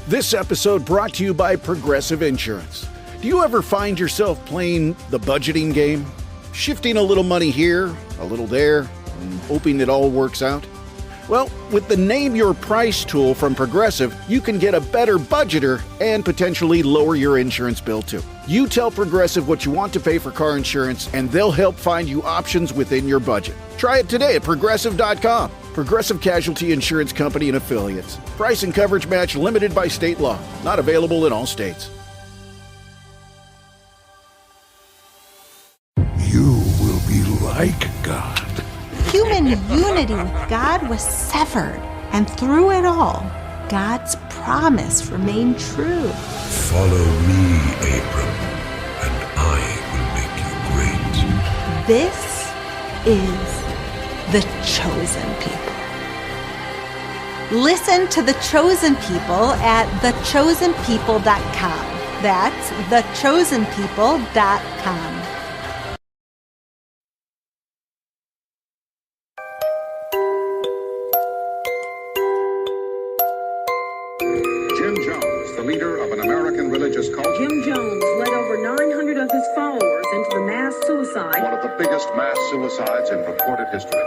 This episode brought to you by Progressive Insurance. Do you ever find yourself playing the budgeting game? Shifting a little money here, a little there, and hoping it all works out? Well, with the Name Your Price tool from Progressive, you can get a better budgeter and potentially lower your insurance bill too. You tell Progressive what you want to pay for car insurance, and they'll help find you options within your budget. Try it today at Progressive.com. Progressive Casualty Insurance Company and Affiliates. Price and coverage match limited by state law. Not available in all states. You will be like God. Human unity with God was severed, and through it all, God's promise remained true. Follow me, Abram, and I will make you great. This is the chosen people. Listen to the chosen people at thechosenpeople.com. That's thechosenpeople.com. Jim Jones, the leader of an American religious cult. Jim Jones led over 900 of his followers into the mass suicide. One of the biggest mass suicides in recorded history.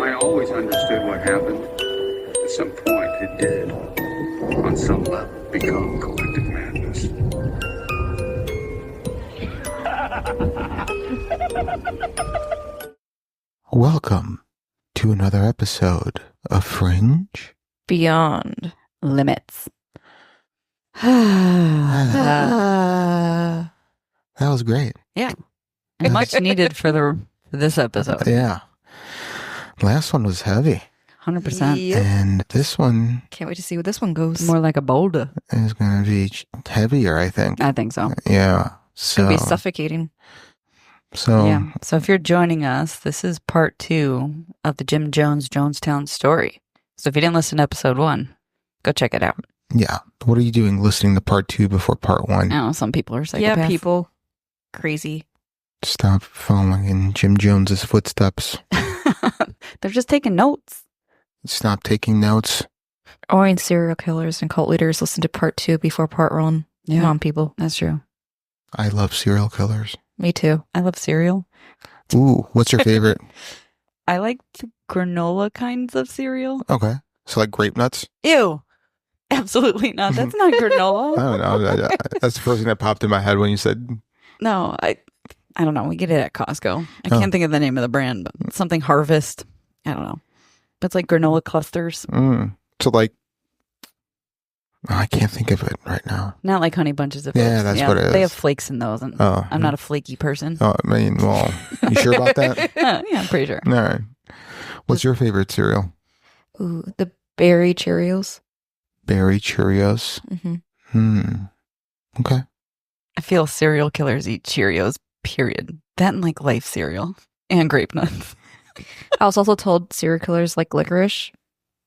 I always understood what happened. At some point, it did, on some level, become collective madness. Welcome to another episode of Fringe Beyond Limits. That was great. Yeah. Much needed for this episode. Yeah. Last one was heavy. 100%. Yep. And this one Can't wait to see where this one goes. More like a boulder. is going to be heavier, I think. I think so. Yeah. It's going to be suffocating. Yeah. So if you're joining us, this is part 2 of the Jim Jones Jonestown story. So if you didn't listen to episode 1, go check it out. Yeah. What are you doing listening to part 2 before part 1? I know some people are psychopaths. Yeah, people. Crazy. Stop following in Jim Jones's footsteps. They're just taking notes. Stop taking notes. Only serial killers and cult leaders listen to part 2 before part 1. Yeah. Come on, people. That's true. I love serial killers. Me too. I love cereal. Ooh, what's your favorite? I like the granola kinds of cereal. Okay. So like grape nuts? Ew. Absolutely not. That's not I granola. don't know. That's the first thing that popped in my head when you said. No, I don't know. We get it at Costco. I can't think of the name of the brand, but something Harvest. I don't know. It's like granola clusters. So like, I can't think of it right now. Not like honey bunches of oats. Yeah, that's what it is. They have flakes in those, and I'm not a flaky person. Oh, I mean, well, you sure about that? Yeah, I'm pretty sure. All right. What's your favorite cereal? Ooh, the berry Cheerios. Berry Cheerios. Mm-hmm. Okay. I feel serial killers eat Cheerios, period. That and like Life cereal and grape nuts. I was also told serial killers like licorice.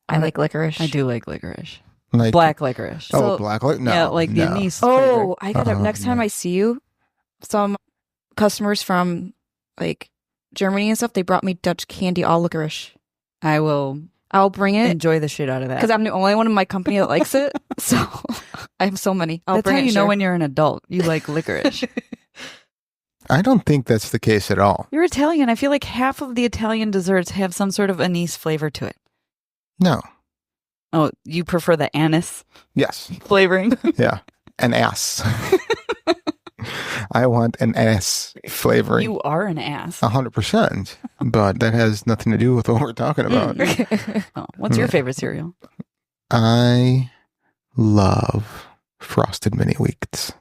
I like licorice. I do like licorice. Like Black licorice. Oh, black licorice? No. Yeah, like the no. anise Oh, flavor. I got next time I see you, some customers from like Germany and stuff, they brought me Dutch candy, all licorice. I'll bring it. Enjoy the shit out of that. Because I'm the only one in my company that likes it. So I have so many. That's how you know when you're an adult. You like licorice. I don't think that's the case at all. You're Italian. I feel like half of the Italian desserts have some sort of anise flavor to it. No. Oh, you prefer the anise Yes. flavoring? Yeah. An ass. I want an ass flavoring. You are an ass. 100%. But that has nothing to do with what we're talking about. Oh, what's your favorite cereal? I love Frosted Mini Wheats.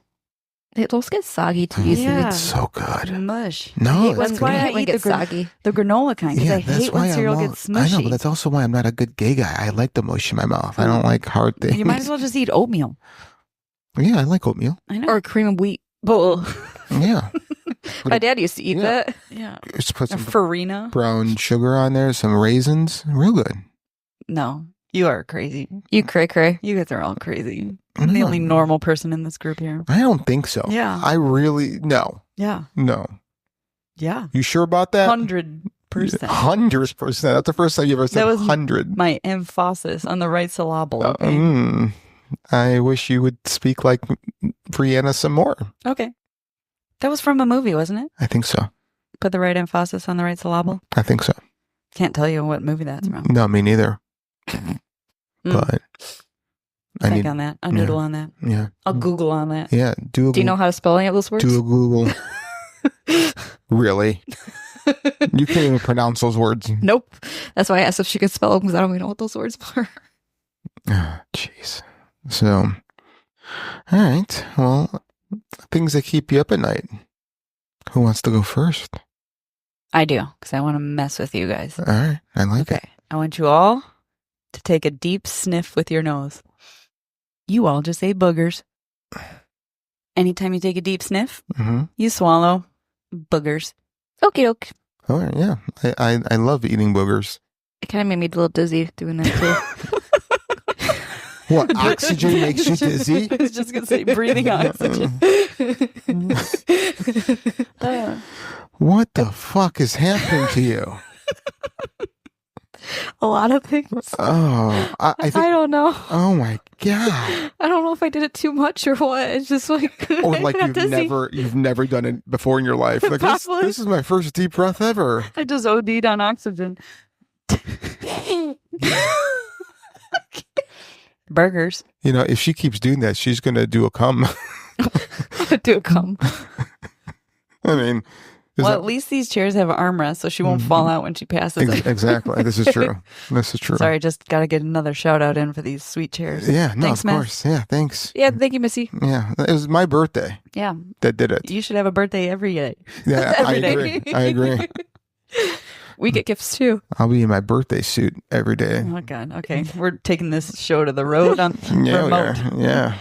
Those get soggy too easily. Yeah. It's so good. Mush. No, That's it's why good. I when eat it gets soggy. the granola kind. Because I hate when cereal gets smushy. I know, but that's also why I'm not a good gay guy. I like the mush in my mouth. I don't like hard things. You might as well just eat oatmeal. Yeah, I like oatmeal. I know. Or cream of wheat. Bull. Yeah. My dad used to eat that. Yeah. Just put Or some farina. brown sugar on there, some raisins. Real good. No. You are crazy. You cray cray. You guys are all crazy. I'm the only normal person in this group here. I don't think so. Yeah. I really, no. Yeah. No. Yeah. You sure about that? 100%. 100%. That's the first time you ever said That was 100. my emphasis on the right syllable. Okay. I wish you would speak like Brianna some more. Okay. That was from a movie, wasn't it? I think so. Put the right emphasis on the right syllable. I think so. Can't tell you what movie that's from. No, me neither. But I Think need on that. I'll noodle on that. Yeah. I'll Google on that. Yeah. Do you know how to spell any of those words? Do a Google. Really? You can't even pronounce those words. Nope. That's why I asked if she could spell them, because I don't even know what those words were. Jeez. So, all right. Well, things that keep you up at night. Who wants to go first? I do, because I want to mess with you guys. All right. I like it. I want you all to take a deep sniff with your nose. You all just ate boogers. Anytime you take a deep sniff, you swallow boogers. Okie doke. Oh, yeah. I love eating boogers. It kind of made me a little dizzy doing that too. What, oxygen makes you dizzy? I was just going to say breathing oxygen. What the fuck is happening to you? A lot of things. Oh, I think, I don't know. Oh my god! I don't know if I did it too much or what. It's just like, or like I'm dizzy. you've never done it before in your life. Like this is my first deep breath ever. I just OD'd on oxygen. Burgers. You know, if she keeps doing that, she's gonna do a cum. Do a cum. I mean. Well, at least these chairs have armrests, so she won't fall out when she passes it. Exactly. This is true. This is true. Sorry, just got to get another shout out in for these sweet chairs. Yeah, no, thanks, of Matt. course. Yeah, thanks. Yeah, thank you, Missy. Yeah, it was my birthday. Yeah. That did it. You should have a birthday every day. Yeah, I Every agree. I agree. We get gifts too. I'll be in my birthday suit every day. Oh, God. Okay. We're taking this show to the road on Yeah, remote. yeah.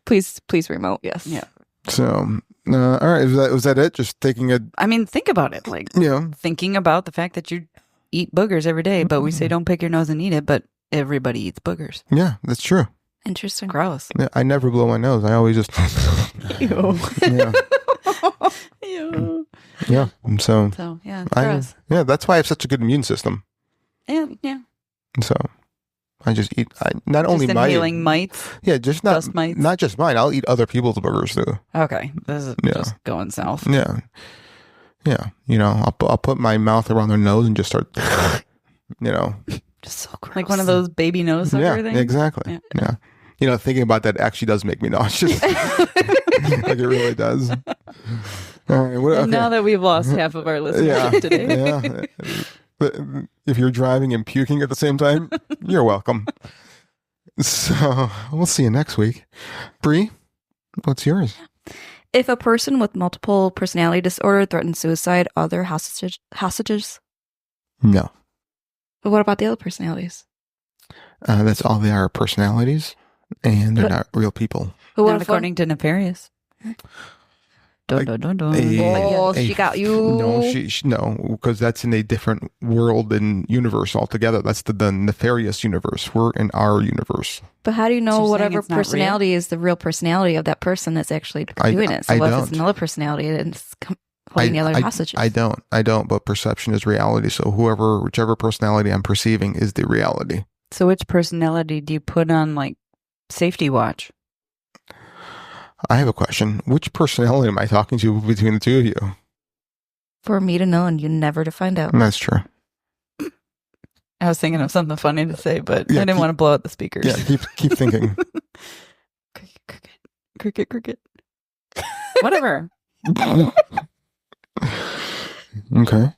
Please remote. Yes. Yeah. So, all right. Was that it? Just taking a. I mean, think about it. Like, thinking about the fact that you eat boogers every day, but we say don't pick your nose and eat it, but everybody eats boogers. Yeah, that's true. Interesting. Gross. Yeah, I never blow my nose. I always just. Ew. Yeah. Ew. Yeah. And so. Yeah, it's gross. Yeah, that's why I have such a good immune system. Yeah. And so. I just eat not just only mine. Inhaling mites. Yeah, just dust mites. Not just mine. I'll eat other people's burgers too. Okay, this is just going south. Yeah, yeah. You know, I'll put my mouth around their nose and just start. You know, just so gross. Like one of those baby nose sucker things. Exactly. Yeah. You know, thinking about that actually does make me nauseous. Like it really does. All right. And now that we've lost half of our listeners today. Yeah. But if you're driving and puking at the same time, you're welcome. So we'll see you next week. Bree, what's yours? If a person with multiple personality disorder threatens suicide, are there hostages? No. But what about the other personalities? That's all they are, personalities, and they're not real people. Not according to Nefarious. Dun, dun, dun, dun. She got you. No, no, because that's in a different world and universe altogether. That's the nefarious universe. We're in our universe. But how do you know So whatever it's not personality is the real personality of that person that's actually doing it? So what if it's another personality and it's holding the other hostages? I don't. But perception is reality. So whichever personality I'm perceiving is the reality. So which personality do you put on like safety watch? I have a question. Which personality am I talking to between the two of you? For me to know and you never to find out. That's true. I was thinking of something funny to say, but I didn't want to blow out the speakers. Yeah, keep thinking. Cricket. Whatever. Okay.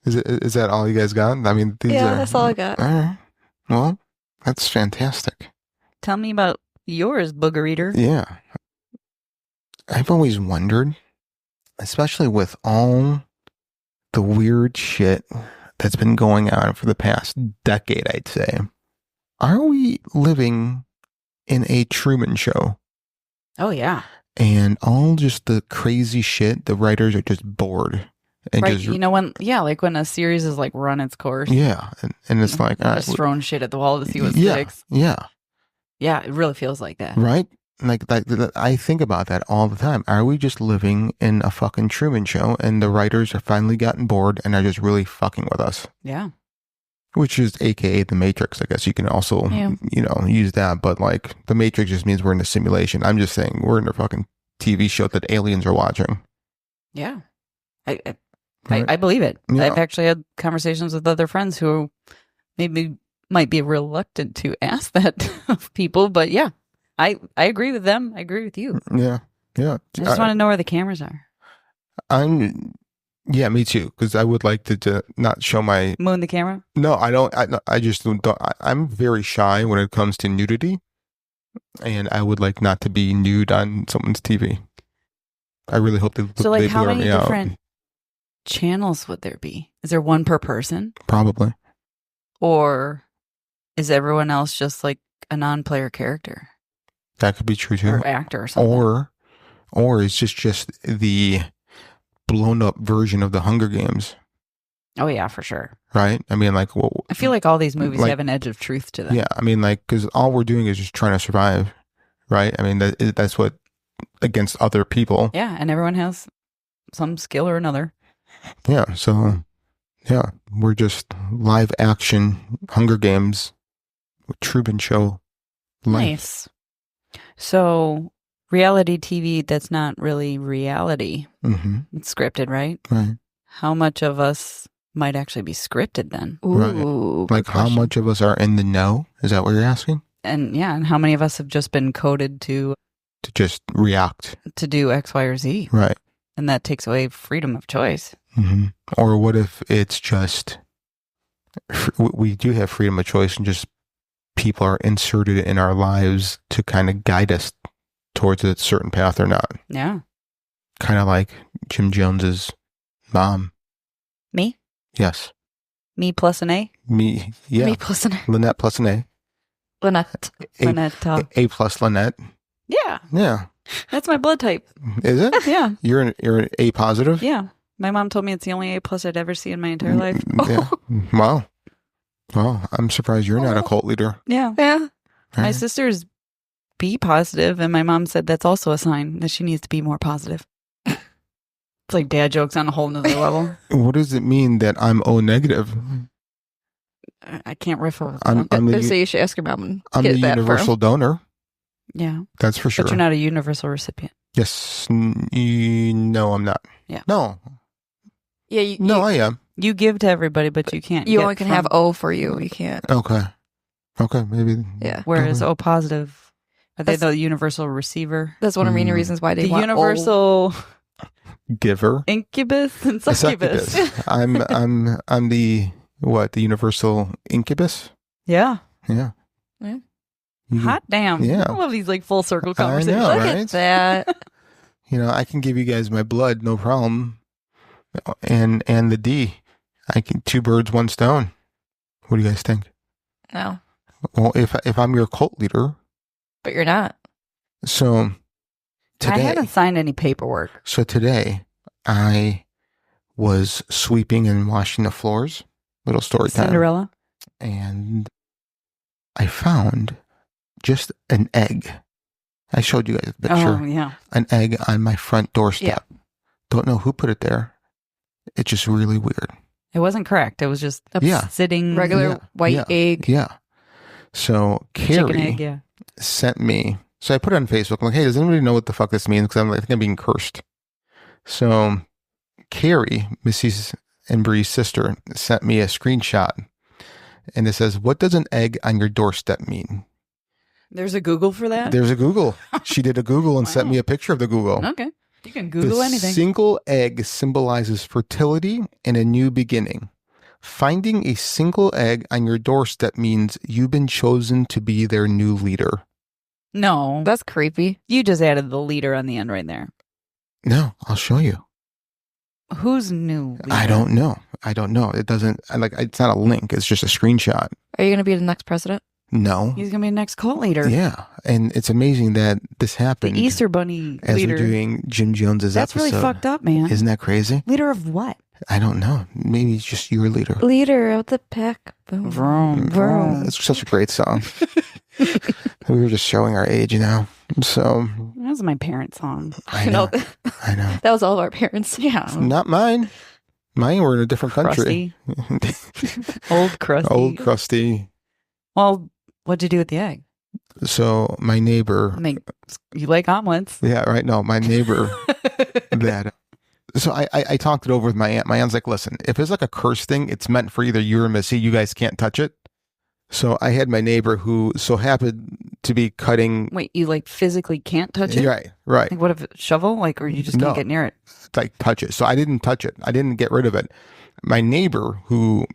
Is that all you guys got? I mean, that's all I got. All right. Well, that's fantastic. Tell me about yours, booger eater. Yeah. I've always wondered, especially with all the weird shit that's been going on for the past decade, I'd say, are we living in a Truman Show? Oh, yeah. And all just the crazy shit, the writers are just bored. And right. Like when a series is like run its course. Yeah. And it's like, just throwing shit at the wall to see what sticks. Yeah. Yeah, it really feels like that. Right? Like I think about that all the time. Are we just living in a fucking Truman Show and the writers are finally gotten bored and are just really fucking with us? Yeah. Which is AKA the Matrix. I guess you can also, use that. But like the Matrix just means we're in a simulation. I'm just saying we're in a fucking TV show that aliens are watching. Yeah. I believe it. Yeah. I've actually had conversations with other friends who maybe might be reluctant to ask that of people, but yeah, I agree with them. I agree with you. Yeah. Yeah. I just want to know where the cameras are. Yeah, me too. Because I would like to not show my moon the camera. No, I don't. I just don't. I'm very shy when it comes to nudity, and I would like not to be nude on someone's TV. I really hope they. So, like, they how blur many me out. different channels would there be? Is there one per person? Probably. Or is everyone else just like a non-player character? That could be true too. Or actor or something. Or it's just the blown up version of the Hunger Games. Oh yeah, for sure. Right? I mean, like, well, I feel like all these movies like, have an edge of truth to them. Yeah, I mean, like, because all we're doing is just trying to survive, right? I mean, that's what against other people. Yeah, and everyone has some skill or another. Yeah, so yeah, we're just live action Hunger Games, Truman Show. Nice. So reality TV, that's not really reality. Mm-hmm. It's scripted, right? Right. How much of us might actually be scripted then? Ooh, right. Like how much of us are in the know? Is that what you're asking? And yeah, and how many of us have just been coded to just react, to do X, Y, or Z? Right. And that takes away freedom of choice. Mm-hmm. Or what if it's just, we do have freedom of choice and just people are inserted in our lives to kind of guide us towards a certain path or not. Yeah. Kind of like Jim Jones's mom. Me? Yes. Me plus an A? Me, yeah. Me plus an A. Lynette plus an A. Lynette. A plus Lynette. Yeah. Yeah. That's my blood type. Is it? Yeah. You're an A positive? Yeah. My mom told me it's the only A plus I'd ever see in my entire life. Yeah. Wow. Well, I'm surprised you're not a cult leader. Yeah. Yeah. My sister's B positive, and my mom said that's also a sign that she needs to be more positive. It's like dad jokes on a whole nother level. What does it mean that I'm O negative? I can't riff over that. So you should ask your mom and I'm get the that universal donor. Yeah. That's for sure. But you're not a universal recipient. Yes. No, I'm not. Yeah. No. Yeah. I am. You give to everybody, but you can't. You only can have O for you. You can't. Okay. Okay. Maybe. Yeah. Whereas O positive, are they the universal receiver? That's one of the reasons why they want universal giver, incubus, and succubus. I'm the what? The universal incubus. Yeah. Yeah. Yeah. Hot damn. Yeah. I love these like full circle conversations. I know, Look right? at that. I can give you guys my blood, no problem. And the D. I can 2 birds, 1 stone. What do you guys think? No. Well, if I'm your cult leader. But you're not. So today. I haven't signed any paperwork. So today I was sweeping and washing the floors. Little story time. Cinderella. And I found just an egg. I showed you guys a picture. Oh, yeah. An egg on my front doorstep. Yeah. Don't know who put it there. It's just really weird. It wasn't correct. It was just a sitting regular white egg. Yeah. So Carrie chicken egg, sent me. So I put it on Facebook. I'm like, hey, does anybody know what the fuck this means? Because I think I'm being cursed. So Carrie, Missy's and Bree's sister, sent me a screenshot. And it says, what does an egg on your doorstep mean? There's a Google for that? There's a Google. She did a Google and sent me a picture of the Google. Okay. You can Google anything. The single egg symbolizes fertility and a new beginning. Finding a single egg on your doorstep means you've been chosen to be their new leader. No. That's creepy. You just added the leader on the end right there. No, I'll show you. Who's new leader? I don't know. It doesn't, it's not a link. It's just a screenshot. Are you going to be the next president? No. He's going to be the next cult leader. Yeah. And it's amazing that this happened. The Easter Bunny as leader. we're doing Jim Jones's That's episode. really fucked up, man. Isn't that crazy? Leader of what? I don't know. Maybe it's just your leader. Leader of the pack. Boom. Vroom, vroom. It's such a great song. We were just showing our age now. So That was my parents' song. I know. I know. That was all of our parents. Yeah. Not mine. Mine were in a different country. Old crusty. Old crusty. Well, what'd you do with the egg? So my neighbor. I mean, you like omelets. Yeah, right. No, my neighbor that. So I talked it over with my aunt. My aunt's like, listen, if it's like a curse thing, it's meant for either you or Missy. You guys can't touch it. So I had my neighbor who so happened to be cutting. Wait, you like physically can't touch it? Right, right. Like what if shovel? Like, or you just can't get near it? Like touch it. So I didn't touch it. I didn't get rid of it. My neighbor who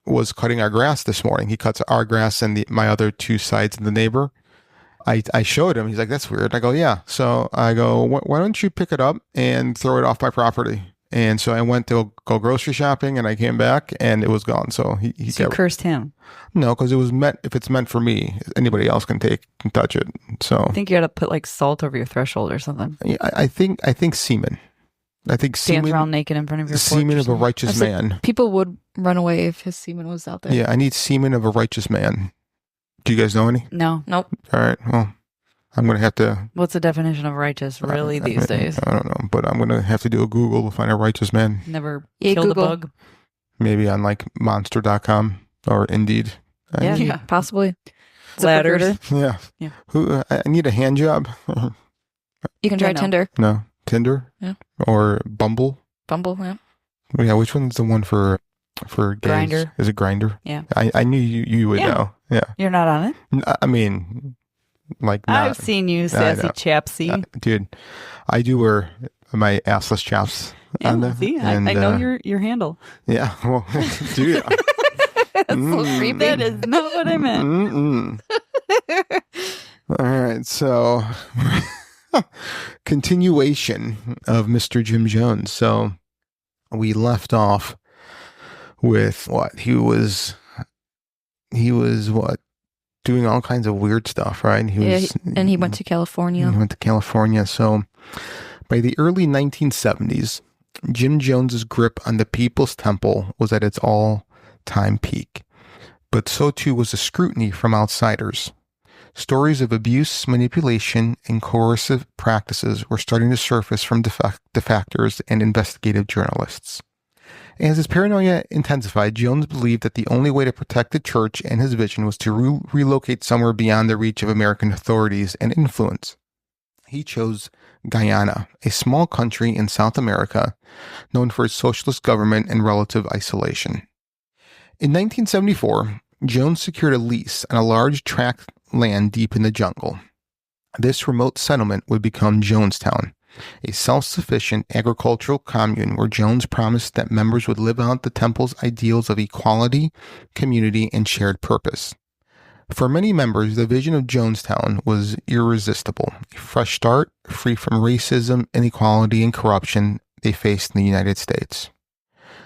was cutting our grass this morning, he cuts our grass and my other two sides of the neighbor. I showed him. He's like, that's weird. I go, yeah. So I go, why don't you pick it up and throw it off my property? And so I went to go grocery shopping and I came back and it was gone. So he you cursed him. No, because it was meant, if it's meant for me, anybody else can touch it. So I think you got to put like salt over your threshold or something. Yeah, I think semen. I think dance around naked in front of your semen of a righteous man. People would run away if his semen was out there. Yeah, I need semen of a righteous man. Do you guys know any? No. Nope. All right. Well, I'm going to have to. What's the definition of righteous really these days? I don't know, but I'm going to have to do a Google to find a righteous man. Never killed a bug. Maybe on like monster.com or Indeed. Yeah, possibly. Ladders. Yeah. I need a hand job. You can try Tinder. No. Tinder? Yeah. Or Bumble? Bumble, yeah. Yeah, which one's the one for gays? Grindr. Is it Grindr? Yeah. I knew you would know. Yeah. You're not on it? I mean, like not. I've seen you, sassy chapsy. Dude, I do wear my assless chaps on there. See, I know your handle. Yeah. Well, dude. That's so creepy. That is not what I meant. All right. So, continuation of Mr. Jim Jones. So, we left off with what? He was what? Doing all kinds of weird stuff, right? And he went to California. He went to California. So, by the early 1970s, Jim Jones's grip on the People's Temple was at its all-time peak. But so too was the scrutiny from outsiders. Stories of abuse, manipulation, and coercive practices were starting to surface from defectors and investigative journalists. As his paranoia intensified, Jones believed that the only way to protect the church and his vision was to relocate somewhere beyond the reach of American authorities and influence. He chose Guyana, a small country in South America, known for its socialist government and relative isolation. In 1974, Jones secured a lease on a large tract of land deep in the jungle. This remote settlement would become Jonestown, a self-sufficient agricultural commune where Jones promised that members would live out the temple's ideals of equality, community, and shared purpose. For many members, the vision of Jonestown was irresistible, a fresh start, free from racism, inequality, and corruption they faced in the United States.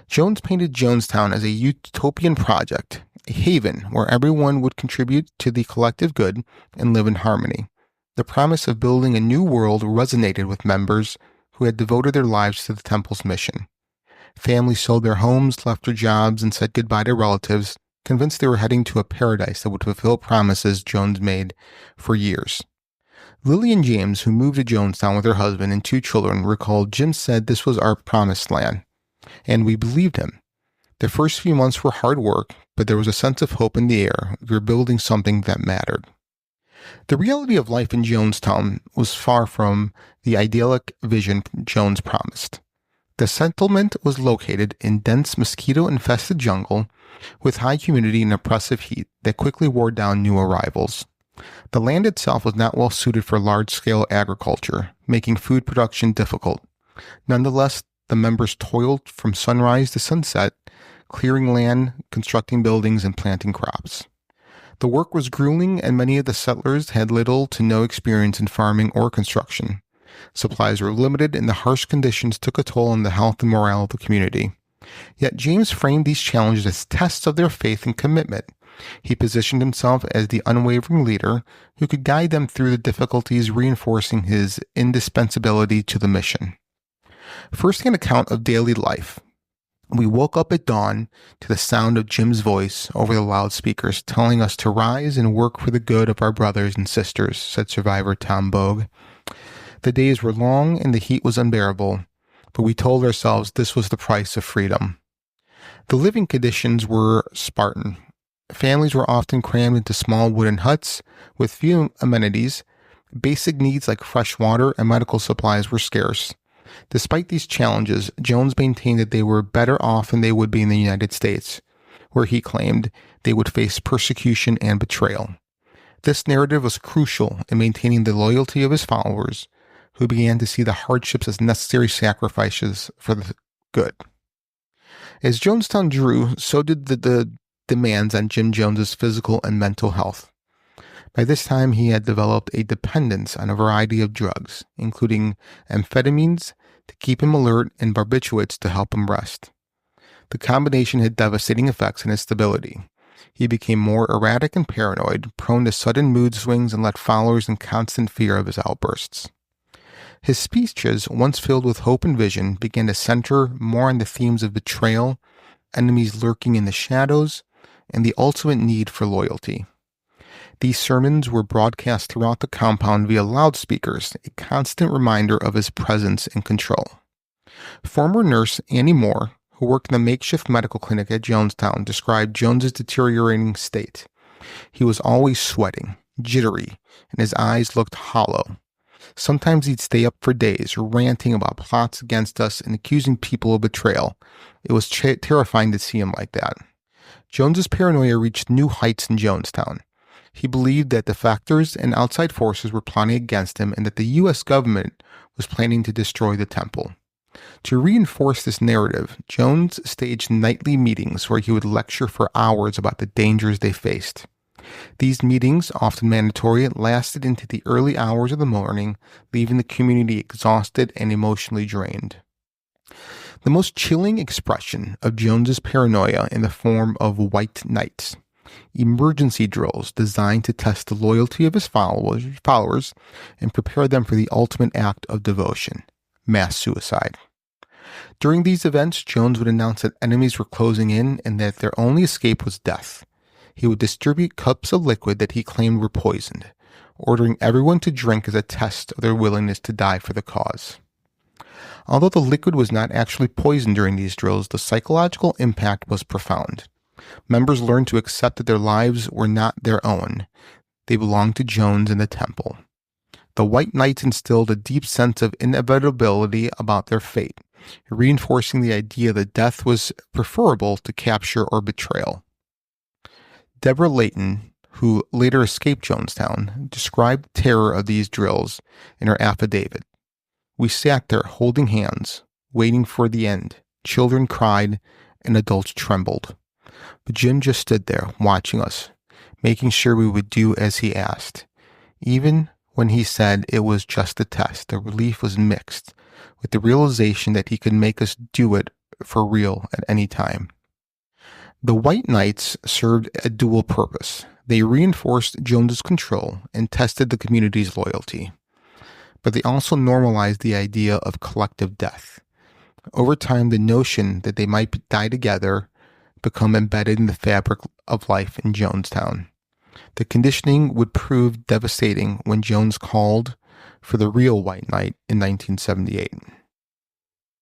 Jones painted Jonestown as a utopian project, a haven where everyone would contribute to the collective good and live in harmony. The promise of building a new world resonated with members who had devoted their lives to the temple's mission. Families sold their homes, left their jobs, and said goodbye to relatives, convinced they were heading to a paradise that would fulfill promises Jones made for years. Lillian James, who moved to Jonestown with her husband and 2 children, recalled, "Jim said this was our promised land, and we believed him. The first few months were hard work, but there was a sense of hope in the air. We were building something that mattered." The reality of life in Jonestown was far from the idyllic vision Jones promised. The settlement was located in dense mosquito-infested jungle with high humidity and oppressive heat that quickly wore down new arrivals. The land itself was not well suited for large-scale agriculture, making food production difficult. Nonetheless, the members toiled from sunrise to sunset, clearing land, constructing buildings, and planting crops. The work was grueling, and many of the settlers had little to no experience in farming or construction. Supplies were limited, and the harsh conditions took a toll on the health and morale of the community. Yet James framed these challenges as tests of their faith and commitment. He positioned himself as the unwavering leader who could guide them through the difficulties, reinforcing his indispensability to the mission. First-hand account of daily life. We woke up at dawn to the sound of Jim's voice over the loudspeakers telling us to rise and work for the good of our brothers and sisters, said survivor Tom Bogue. The days were long and the heat was unbearable, but we told ourselves this was the price of freedom. The living conditions were Spartan. Families were often crammed into small wooden huts with few amenities. Basic needs like fresh water and medical supplies were scarce. Despite these challenges, Jones maintained that they were better off than they would be in the United States, where he claimed they would face persecution and betrayal. This narrative was crucial in maintaining the loyalty of his followers, who began to see the hardships as necessary sacrifices for the good. As Jonestown drew, so did the demands on Jim Jones's physical and mental health. By this time, he had developed a dependence on a variety of drugs, including amphetamines to keep him alert and barbiturates to help him rest. The combination had devastating effects on his stability. He became more erratic and paranoid, prone to sudden mood swings, and left followers in constant fear of his outbursts. His speeches, once filled with hope and vision, began to center more on the themes of betrayal, enemies lurking in the shadows, and the ultimate need for loyalty. These sermons were broadcast throughout the compound via loudspeakers, a constant reminder of his presence and control. Former nurse Annie Moore, who worked in the makeshift medical clinic at Jonestown, described Jones's deteriorating state. He was always sweating, jittery, and his eyes looked hollow. Sometimes he'd stay up for days, ranting about plots against us and accusing people of betrayal. It was terrifying to see him like that. Jones's paranoia reached new heights in Jonestown. He believed that defectors and outside forces were plotting against him and that the U.S. government was planning to destroy the temple. To reinforce this narrative, Jones staged nightly meetings where he would lecture for hours about the dangers they faced. These meetings, often mandatory, lasted into the early hours of the morning, leaving the community exhausted and emotionally drained. The most chilling expression of Jones's paranoia in the form of white nights, emergency drills designed to test the loyalty of his followers and prepare them for the ultimate act of devotion, mass suicide. During these events, Jones would announce that enemies were closing in and that their only escape was death. He would distribute cups of liquid that he claimed were poisoned, ordering everyone to drink as a test of their willingness to die for the cause. Although the liquid was not actually poisoned during these drills, the psychological impact was profound. Members learned to accept that their lives were not their own. They belonged to Jones and the temple. The White Knights instilled a deep sense of inevitability about their fate, reinforcing the idea that death was preferable to capture or betrayal. Deborah Layton, who later escaped Jonestown, described the terror of these drills in her affidavit. We sat there holding hands, waiting for the end. Children cried and adults trembled. But Jim just stood there, watching us, making sure we would do as he asked. Even when he said it was just a test, the relief was mixed, with the realization that he could make us do it for real at any time. The White Knights served a dual purpose. They reinforced Jones's control and tested the community's loyalty. But they also normalized the idea of collective death. Over time, the notion that they might die together become embedded in the fabric of life in Jonestown. The conditioning would prove devastating when Jones called for the real White Knight in 1978.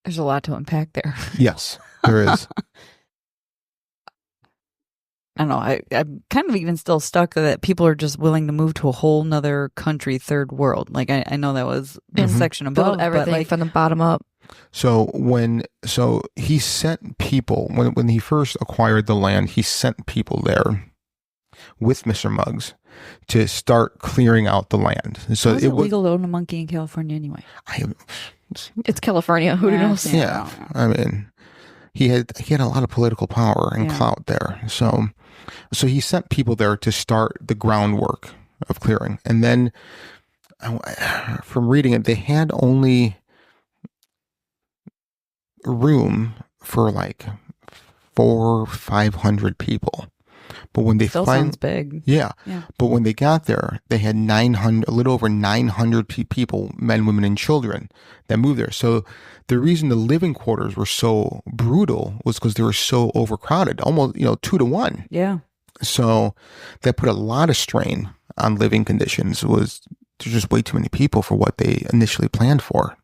There's a lot to unpack there. Yes, there is. I don't know. I'm kind of even still stuck that people are just willing to move to a whole nother country, third world. Like I know that was a section above, build everything but like, from the bottom up. So he sent people when he first acquired the land, he sent people there with Mr. Muggs to start clearing out the land. So it was legal to own a monkey in California anyway. It's California. Who knows? Yeah, I mean, he had a lot of political power and clout there. So he sent people there to start the groundwork of clearing, and then from reading it, they had only room for like 400 or 500 people. But when they Still sounds big. Yeah. But when they got there, they had a little over 900 people, men, women, and children that moved there. So the reason the living quarters were so brutal was because they were so overcrowded, almost, 2 to 1. Yeah. So that put a lot of strain on living conditions. There's just way too many people for what they initially planned for.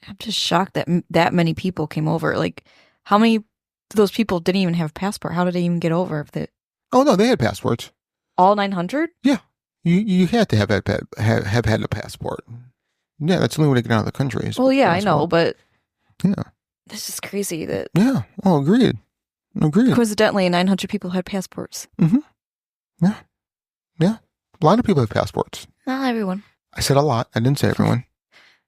I'm just shocked that many people came over. Like, how many of those people didn't even have a passport? How did they even get over? Oh, no, they had passports. All 900? Yeah. You had to have had a passport. Yeah, that's the only way to get out of the country. Well, yeah, I know, but yeah, this is crazy that... Yeah, well, agreed. Coincidentally, 900 people had passports. Mm-hmm. Yeah. A lot of people have passports. Not everyone. I said a lot. I didn't say everyone.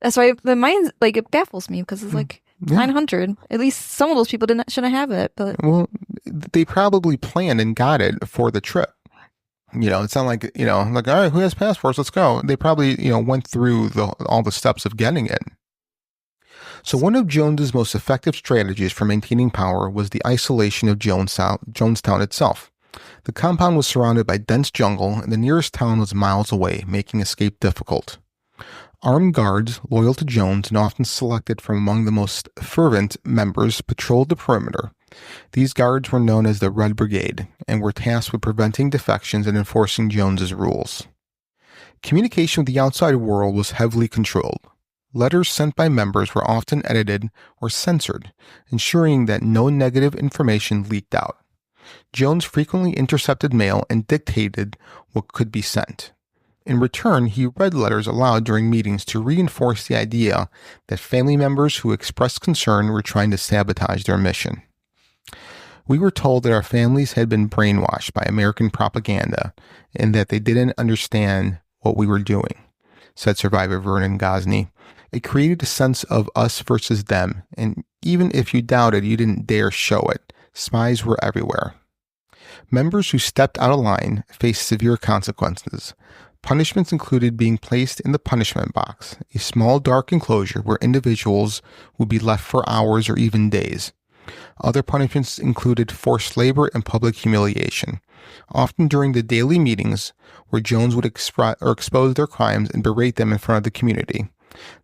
That's why the mind's like, it baffles me because it's like 900. At least some of those people shouldn't have it. But well, they probably planned and got it for the trip. It's not like, like, all right, who has passports? Let's go. They probably, went through all the steps of getting it. So one of Jones's most effective strategies for maintaining power was the isolation of Jonestown itself. The compound was surrounded by dense jungle, and the nearest town was miles away, making escape difficult. Armed guards, loyal to Jones and often selected from among the most fervent members, patrolled the perimeter. These guards were known as the Red Brigade and were tasked with preventing defections and enforcing Jones's rules. Communication with the outside world was heavily controlled. Letters sent by members were often edited or censored, ensuring that no negative information leaked out. Jones frequently intercepted mail and dictated what could be sent. In return, he read letters aloud during meetings to reinforce the idea that family members who expressed concern were trying to sabotage their mission. We were told that our families had been brainwashed by American propaganda and that they didn't understand what we were doing, said survivor Vernon Gosney. It created a sense of us versus them, and even if you doubted, you didn't dare show it. Spies were everywhere. Members who stepped out of line faced severe consequences. Punishments included being placed in the punishment box, a small dark enclosure where individuals would be left for hours or even days. Other punishments included forced labor and public humiliation, often during the daily meetings where Jones would expose their crimes and berate them in front of the community.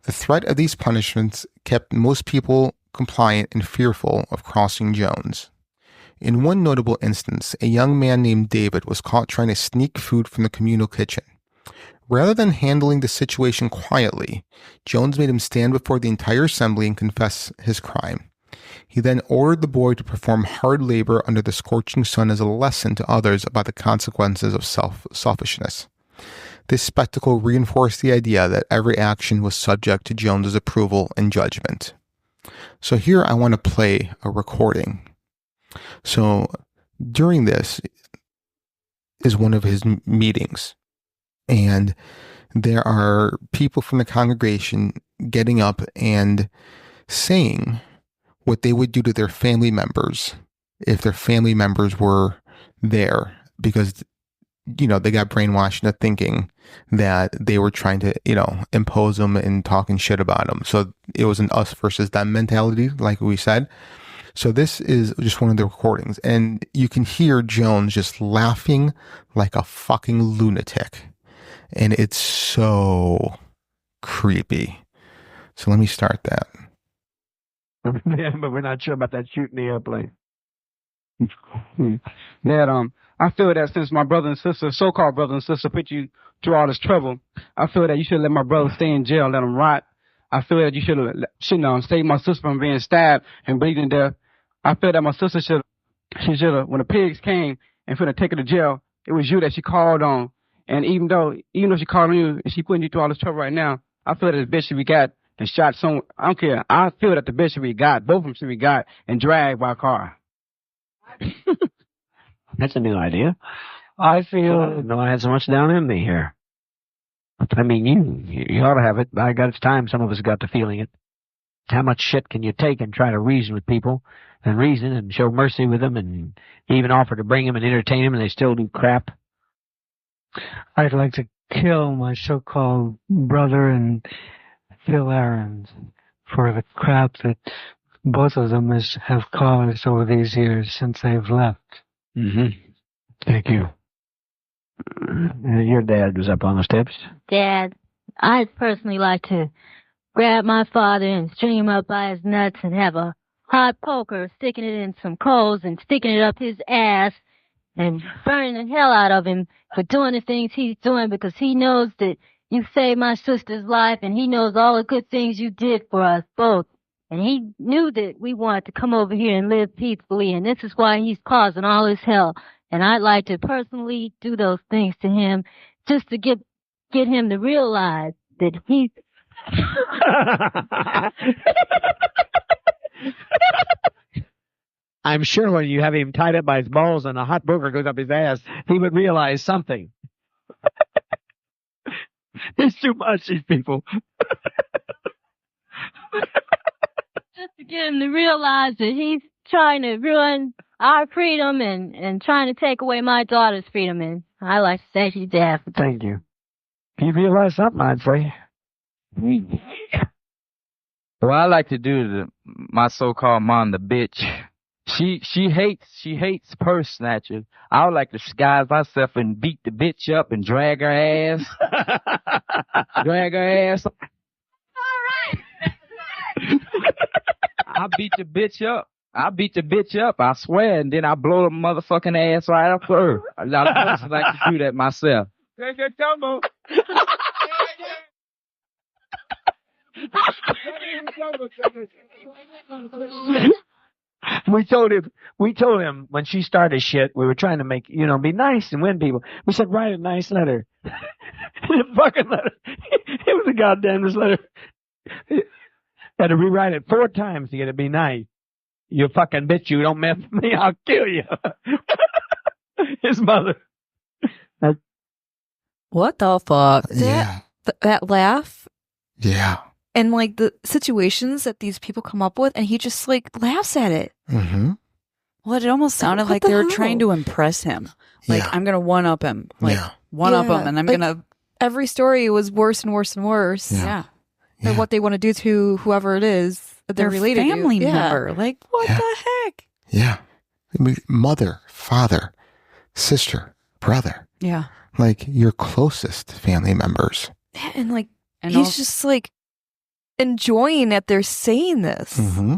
The threat of these punishments kept most people compliant and fearful of crossing Jones. In one notable instance, a young man named David was caught trying to sneak food from the communal kitchen. Rather than handling the situation quietly, Jones made him stand before the entire assembly and confess his crime. He then ordered the boy to perform hard labor under the scorching sun as a lesson to others about the consequences of selfishness. This spectacle reinforced the idea that every action was subject to Jones's approval and judgment. So here I want to play a recording. So during this is one of his meetings, and there are people from the congregation getting up and saying what they would do to their family members if their family members were there, because, they got brainwashed into thinking that they were trying to, impose them and talking shit about them. So it was an us versus them mentality, like we said. So this is just one of the recordings, and you can hear Jones just laughing like a fucking lunatic. And it's so creepy. So let me start that. Yeah, but we're not sure about that shooting the airplane. That I feel that since my brother and sister, so-called brother and sister, put you through all this trouble, I feel that you should let my brother stay in jail, let him rot. I feel that you shouldn't save my sister from being stabbed and bleeding to death. I feel that my sister should have, when the pigs came and finna take her to jail, it was you that she called on. And even though she called on you and she putting you through all this trouble right now, I feel that the bitch should be got and shot someone. I don't care. I feel that the bitch should be got. Both of them should be got and dragged by a car. That's a new idea. I feel no one had so much down in me here. I mean, you ought to have it. I got it's time some of us got to feeling it. How much shit can you take and try to reason with people and reason and show mercy with them and even offer to bring them and entertain them and they still do crap? I'd like to kill my so-called brother and Phil Aarons for the crap that both of them have caused over these years since they've left. Mm-hmm. Thank you. Your dad was up on the steps. Dad, I'd personally like to grab my father and string him up by his nuts and have a hot poker, sticking it in some coals and sticking it up his ass and burning the hell out of him for doing the things he's doing, because he knows that you saved my sister's life and he knows all the good things you did for us both. And he knew that we wanted to come over here and live peacefully, and this is why he's causing all this hell. And I'd like to personally do those things to him just to get him to realize that he's... I'm sure when you have him tied up by his balls and a hot booger goes up his ass, he would realize something. It's too much, these people. Just to get him to realize that he's trying to ruin our freedom and trying to take away my daughter's freedom. And I like to say she's dead. Thank you. If you realize something, I'd say. Well, I like to do my so-called mom, the bitch. She hates purse snatchers. I would like to disguise myself and beat the bitch up and drag her ass. Drag her ass. I'll beat the bitch up. I swear, and then I blow the motherfucking ass right up her. I like to do that myself. We told him when she started shit, we were trying to make, be nice and win people. We said, write a nice letter. The fucking letter. It was a goddamnest letter. Had to rewrite it 4 times to get it to be nice. You fucking bitch, you don't mess with me, I'll kill you. His mother. What the fuck? Yeah. That laugh? Yeah. And like the situations that these people come up with, and he just like laughs at it. Mm-hmm. Well, it almost sounded like they were trying to impress him. Like, I'm going to one-up him. Like, one-up him, and I'm going to... Every story was worse and worse and worse. Yeah. For what they want to do to whoever it is that they're related to. Their family member. Like, what the heck? Yeah. I mean, mother, father, sister, brother. Yeah. Like, your closest family members. Yeah, and like, he's just like enjoying that they're saying this. Mm-hmm.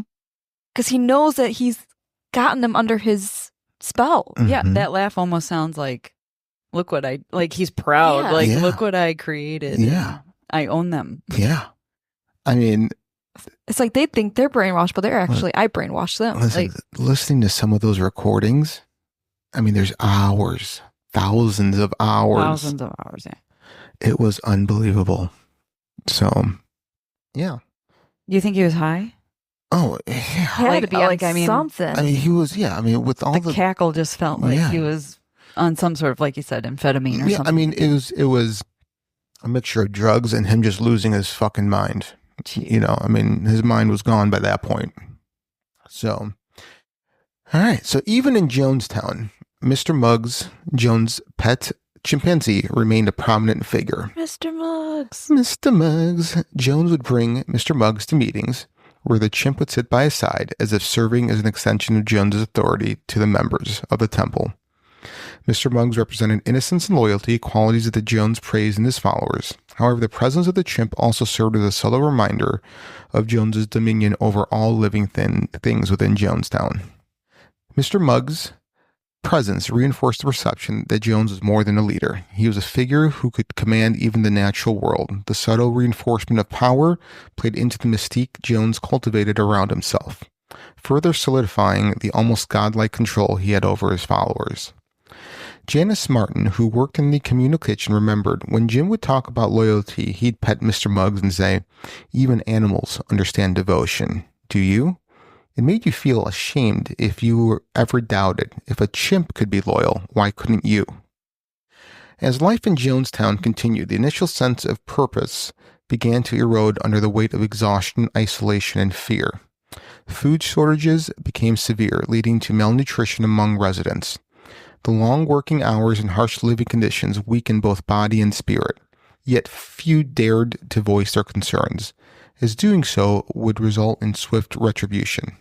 Because he knows that he's gotten them under his spell. Mm-hmm. Yeah, that laugh almost sounds like, look what I, like he's proud. Yeah. Like, look what I created. Yeah. I own them. Yeah. I mean, it's like they think they're brainwashed, but they're actually, I brainwashed them. Listen, listening to some of those recordings, I mean, there's hours, thousands of hours. Thousands of hours, yeah. It was unbelievable. So, yeah. You think he was high? Oh, yeah. Had to be like, something. I mean, he was, with all the cackle just felt like he was on some sort of, like you said, amphetamine or something. I mean, it was a mixture of drugs and him just losing his fucking mind. I mean, his mind was gone by that point. So, all right. So even in Jonestown, Mr. Muggs, Jones' pet chimpanzee, remained a prominent figure. Mr. Muggs. Mr. Muggs. Jones would bring Mr. Muggs to meetings where the chimp would sit by his side as if serving as an extension of Jones's authority to the members of the temple. Mr. Muggs represented innocence and loyalty, qualities that Jones praised in his followers. However, the presence of the chimp also served as a subtle reminder of Jones's dominion over all living things within Jonestown. Mr. Muggs' presence reinforced the perception that Jones was more than a leader. He was a figure who could command even the natural world. The subtle reinforcement of power played into the mystique Jones cultivated around himself, further solidifying the almost godlike control he had over his followers. Janice Martin, who worked in the communal kitchen, remembered when Jim would talk about loyalty, he'd pet Mr. Muggs and say, "Even animals understand devotion. Do you? It made you feel ashamed if you were ever doubted. If a chimp could be loyal, why couldn't you?" As life in Jonestown continued, the initial sense of purpose began to erode under the weight of exhaustion, isolation, and fear. Food shortages became severe, leading to malnutrition among residents. The long working hours and harsh living conditions weakened both body and spirit, yet few dared to voice their concerns, as doing so would result in swift retribution.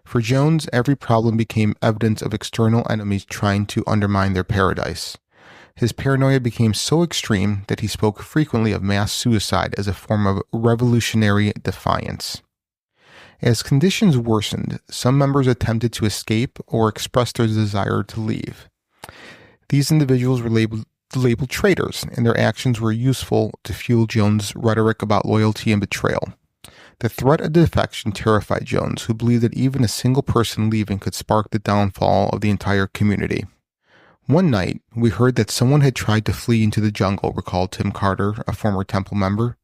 For Jones, every problem became evidence of external enemies trying to undermine their paradise. His paranoia became so extreme that he spoke frequently of mass suicide as a form of revolutionary defiance. As conditions worsened, some members attempted to escape or expressed their desire to leave. These individuals were labeled traitors, and their actions were useful to fuel Jones' rhetoric about loyalty and betrayal. The threat of defection terrified Jones, who believed that even a single person leaving could spark the downfall of the entire community. One night, we heard that someone had tried to flee into the jungle, recalled Tim Carter, a former Temple member.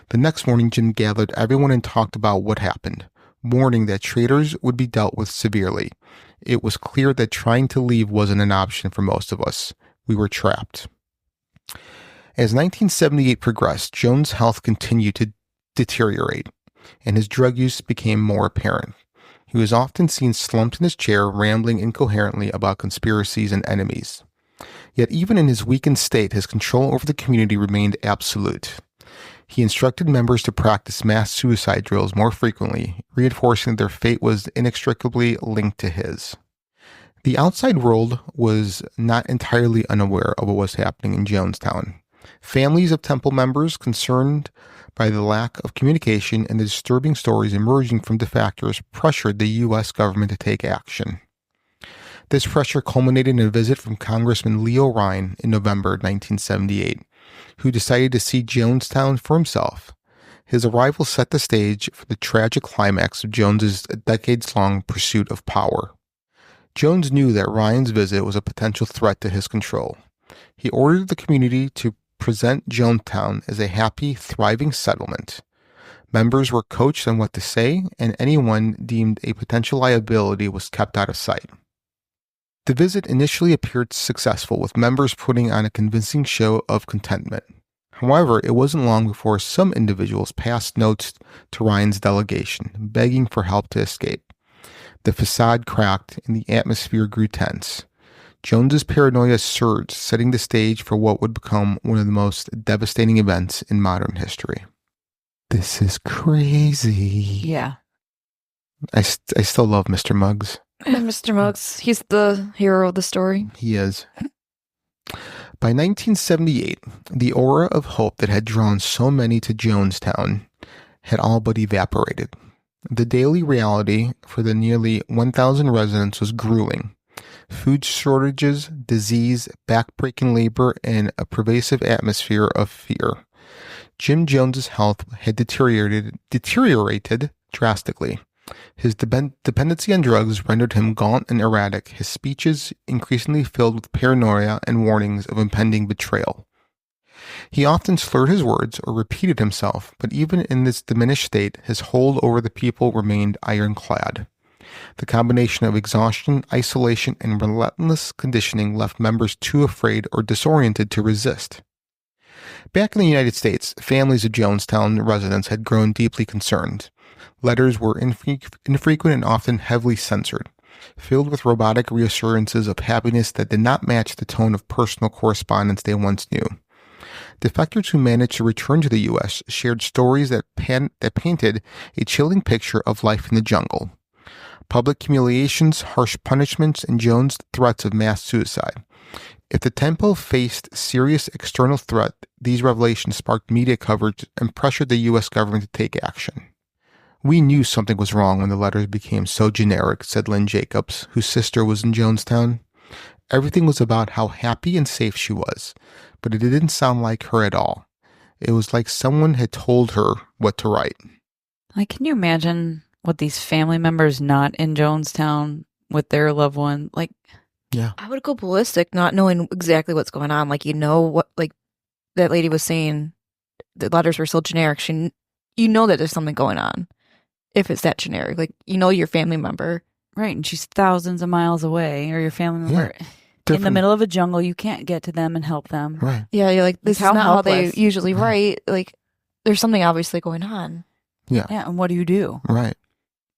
The next morning, Jim gathered everyone and talked about what happened, warning that traitors would be dealt with severely. It was clear that trying to leave wasn't an option for most of us. We were trapped. As 1978 progressed, Jones' health continued to deteriorate, and his drug use became more apparent. He was often seen slumped in his chair, rambling incoherently about conspiracies and enemies. Yet even in his weakened state, his control over the community remained absolute. He instructed members to practice mass suicide drills more frequently, reinforcing that their fate was inextricably linked to his. The outside world was not entirely unaware of what was happening in Jonestown. Families of Temple members, concerned by the lack of communication and the disturbing stories emerging from defectors, pressured the U.S. government to take action. This pressure culminated in a visit from Congressman Leo Ryan in November 1978, who decided to see Jonestown for himself. His arrival set the stage for the tragic climax of Jones's decades-long pursuit of power. Jones knew that Ryan's visit was a potential threat to his control. He ordered the community to present Jonestown as a happy, thriving settlement. Members were coached on what to say, and anyone deemed a potential liability was kept out of sight. The visit initially appeared successful, with members putting on a convincing show of contentment. However, it wasn't long before some individuals passed notes to Ryan's delegation, begging for help to escape. The facade cracked and the atmosphere grew tense. Jones's paranoia surged, setting the stage for what would become one of the most devastating events in modern history. This is crazy. Yeah. I still love Mr. Muggs. Mr. Muggs, he's the hero of the story. He is. By 1978, the aura of hope that had drawn so many to Jonestown had all but evaporated. The daily reality for the nearly 1,000 residents was grueling. Food shortages, disease, backbreaking labor, and a pervasive atmosphere of fear. Jim Jones's health had deteriorated drastically. His dependency on drugs rendered him gaunt and erratic, his speeches increasingly filled with paranoia and warnings of impending betrayal. He often slurred his words or repeated himself, but even in this diminished state, his hold over the people remained ironclad. The combination of exhaustion, isolation, and relentless conditioning left members too afraid or disoriented to resist. Back in the United States, families of Jonestown residents had grown deeply concerned. Letters were infrequent and often heavily censored, filled with robotic reassurances of happiness that did not match the tone of personal correspondence they once knew. Defectors who managed to return to the U.S. shared stories that painted a chilling picture of life in the jungle. Public humiliations, harsh punishments, and Jones' threats of mass suicide. If the temple faced serious external threat, these revelations sparked media coverage and pressured the U.S. government to take action. We knew something was wrong when the letters became so generic, said Lynn Jacobs, whose sister was in Jonestown. Everything was about how happy and safe she was, but it didn't sound like her at all. It was like someone had told her what to write. Like, can you imagine what these family members not in Jonestown with their loved one, like? Yeah. I would go ballistic not knowing exactly what's going on. Like, you know what, like that lady was saying, the letters were so generic. You know that there's something going on if it's that generic. Like, you know your family member. Right, and she's thousands of miles away, or your family member in the middle of a jungle. You can't get to them and help them. Right. Yeah, you're like, this is not how they usually Right. write. Like, there's something obviously going on. Yeah. Yeah, and what do you do? Right.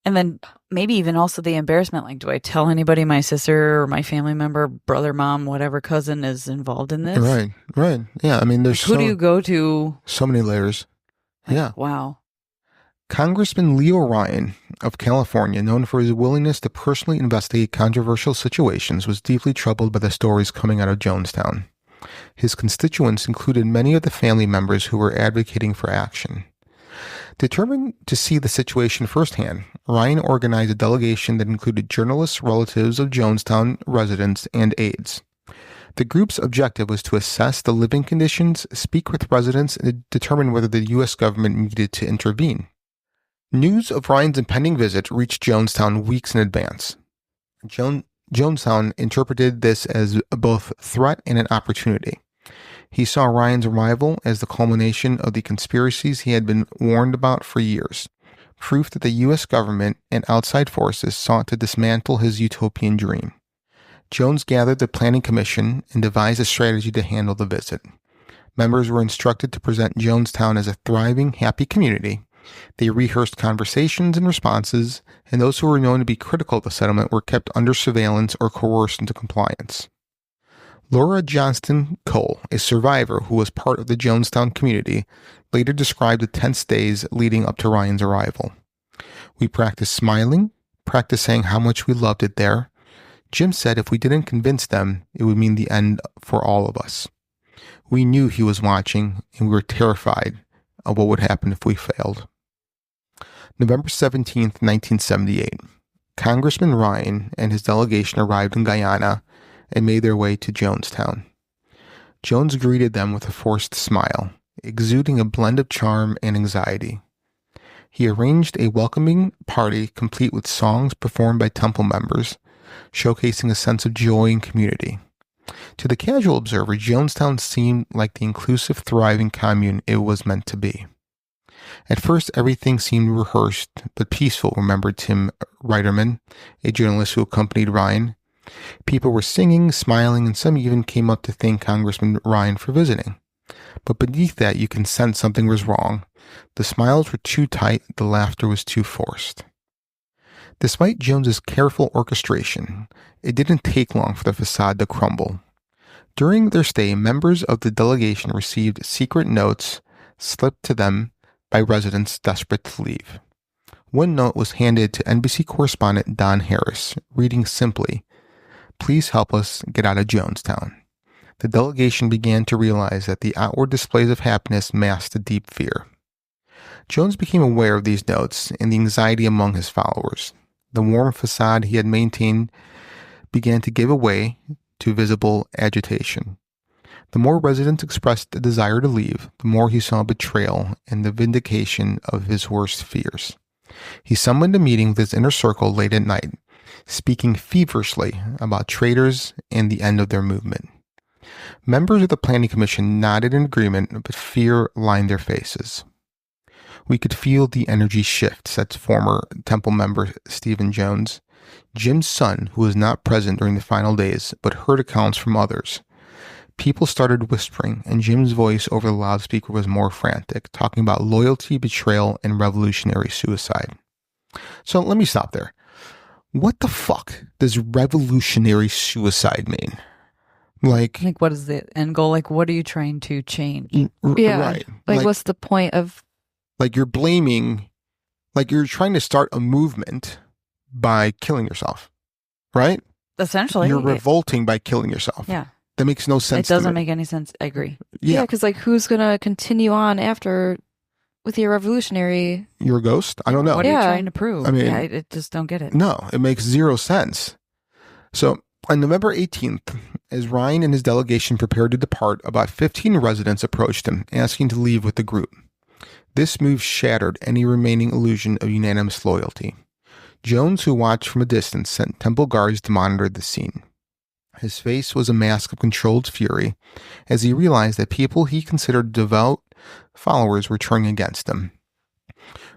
And then maybe even also the embarrassment, like, do I tell anybody, my sister or my family member, brother, mom, whatever cousin is involved in this? Right, right. Yeah, I mean, there's like, who do you go to? So many layers. Like, yeah. Wow. Congressman Leo Ryan of California, known for his willingness to personally investigate controversial situations, was deeply troubled by the stories coming out of Jonestown. His constituents included many of the family members who were advocating for action. Determined to see the situation firsthand, Ryan organized a delegation that included journalists, relatives of Jonestown residents, and aides. The group's objective was to assess the living conditions, speak with residents, and determine whether the U.S. government needed to intervene. News of Ryan's impending visit reached Jonestown weeks in advance. Jonestown interpreted this as both a threat and an opportunity. He saw Ryan's arrival as the culmination of the conspiracies he had been warned about for years, proof that the U.S. government and outside forces sought to dismantle his utopian dream. Jones gathered the planning commission and devised a strategy to handle the visit. Members were instructed to present Jonestown as a thriving, happy community. They rehearsed conversations and responses, and those who were known to be critical of the settlement were kept under surveillance or coerced into compliance. Laura Johnston Cole, a survivor who was part of the Jonestown community, later described the tense days leading up to Ryan's arrival. We practiced smiling, practiced saying how much we loved it there. Jim said if we didn't convince them, it would mean the end for all of us. We knew he was watching, and we were terrified of what would happen if we failed. November 17, 1978, Congressman Ryan and his delegation arrived in Guyana and made their way to Jonestown. Jones greeted them with a forced smile, exuding a blend of charm and anxiety. He arranged a welcoming party complete with songs performed by temple members, showcasing a sense of joy and community. To the casual observer, Jonestown seemed like the inclusive, thriving commune it was meant to be. At first, everything seemed rehearsed but peaceful, remembered Tim Reiterman, a journalist who accompanied Ryan. People were singing, smiling, and some even came up to thank Congressman Ryan for visiting. But beneath that, you can sense something was wrong. The smiles were too tight, the laughter was too forced. Despite Jones's careful orchestration, it didn't take long for the facade to crumble. During their stay, members of the delegation received secret notes slipped to them by residents desperate to leave. One note was handed to NBC correspondent Don Harris, reading simply, "Please help us get out of Jonestown." The delegation began to realize that the outward displays of happiness masked a deep fear. Jones became aware of these notes and the anxiety among his followers. The warm facade he had maintained began to give way to visible agitation. The more residents expressed a desire to leave, the more he saw betrayal and the vindication of his worst fears. He summoned a meeting with his inner circle late at night, speaking feverishly about traitors and the end of their movement. Members of the Planning Commission nodded in agreement, but fear lined their faces. "We could feel the energy shift," said former Temple member Stephen Jones. Jim's son, who was not present during the final days, but heard accounts from others. People started whispering, and Jim's voice over the loudspeaker was more frantic, talking about loyalty, betrayal, and revolutionary suicide. So let me stop there. What the fuck does revolutionary suicide mean? Like what is the end goal? Like, what are you trying to change? Yeah. Right. Like, what's the point of... Like, you're blaming... Like, you're trying to start a movement by killing yourself, right? Essentially. You're revolting by killing yourself. Yeah. That makes no sense. It doesn't make any sense. I agree. Yeah, because like, who's going to continue on after with your revolutionary... You're a ghost? I don't know. What are you trying to prove? I mean... I just don't get it. No, it makes zero sense. So, on November 18th, as Ryan and his delegation prepared to depart, about 15 residents approached him, asking to leave with the group. This move shattered any remaining illusion of unanimous loyalty. Jones, who watched from a distance, sent temple guards to monitor the scene. His face was a mask of controlled fury as he realized that people he considered devout followers were turning against him.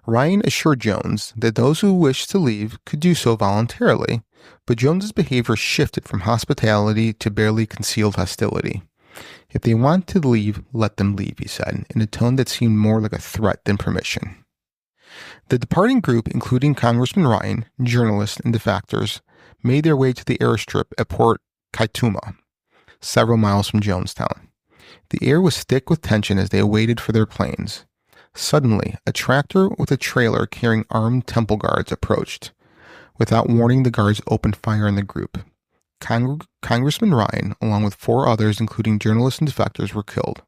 Ryan assured Jones that those who wished to leave could do so voluntarily, but Jones's behavior shifted from hospitality to barely concealed hostility. "If they want to leave, let them leave," he said, in a tone that seemed more like a threat than permission. The departing group, including Congressman Ryan, journalists, and defectors, made their way to the airstrip at Port Kaituma, several miles from Jonestown. The air was thick with tension as they waited for their planes. Suddenly, a tractor with a trailer carrying armed temple guards approached. Without warning, the guards opened fire on the group. Congressman Ryan, along with 4 others, including journalists and defectors, were killed.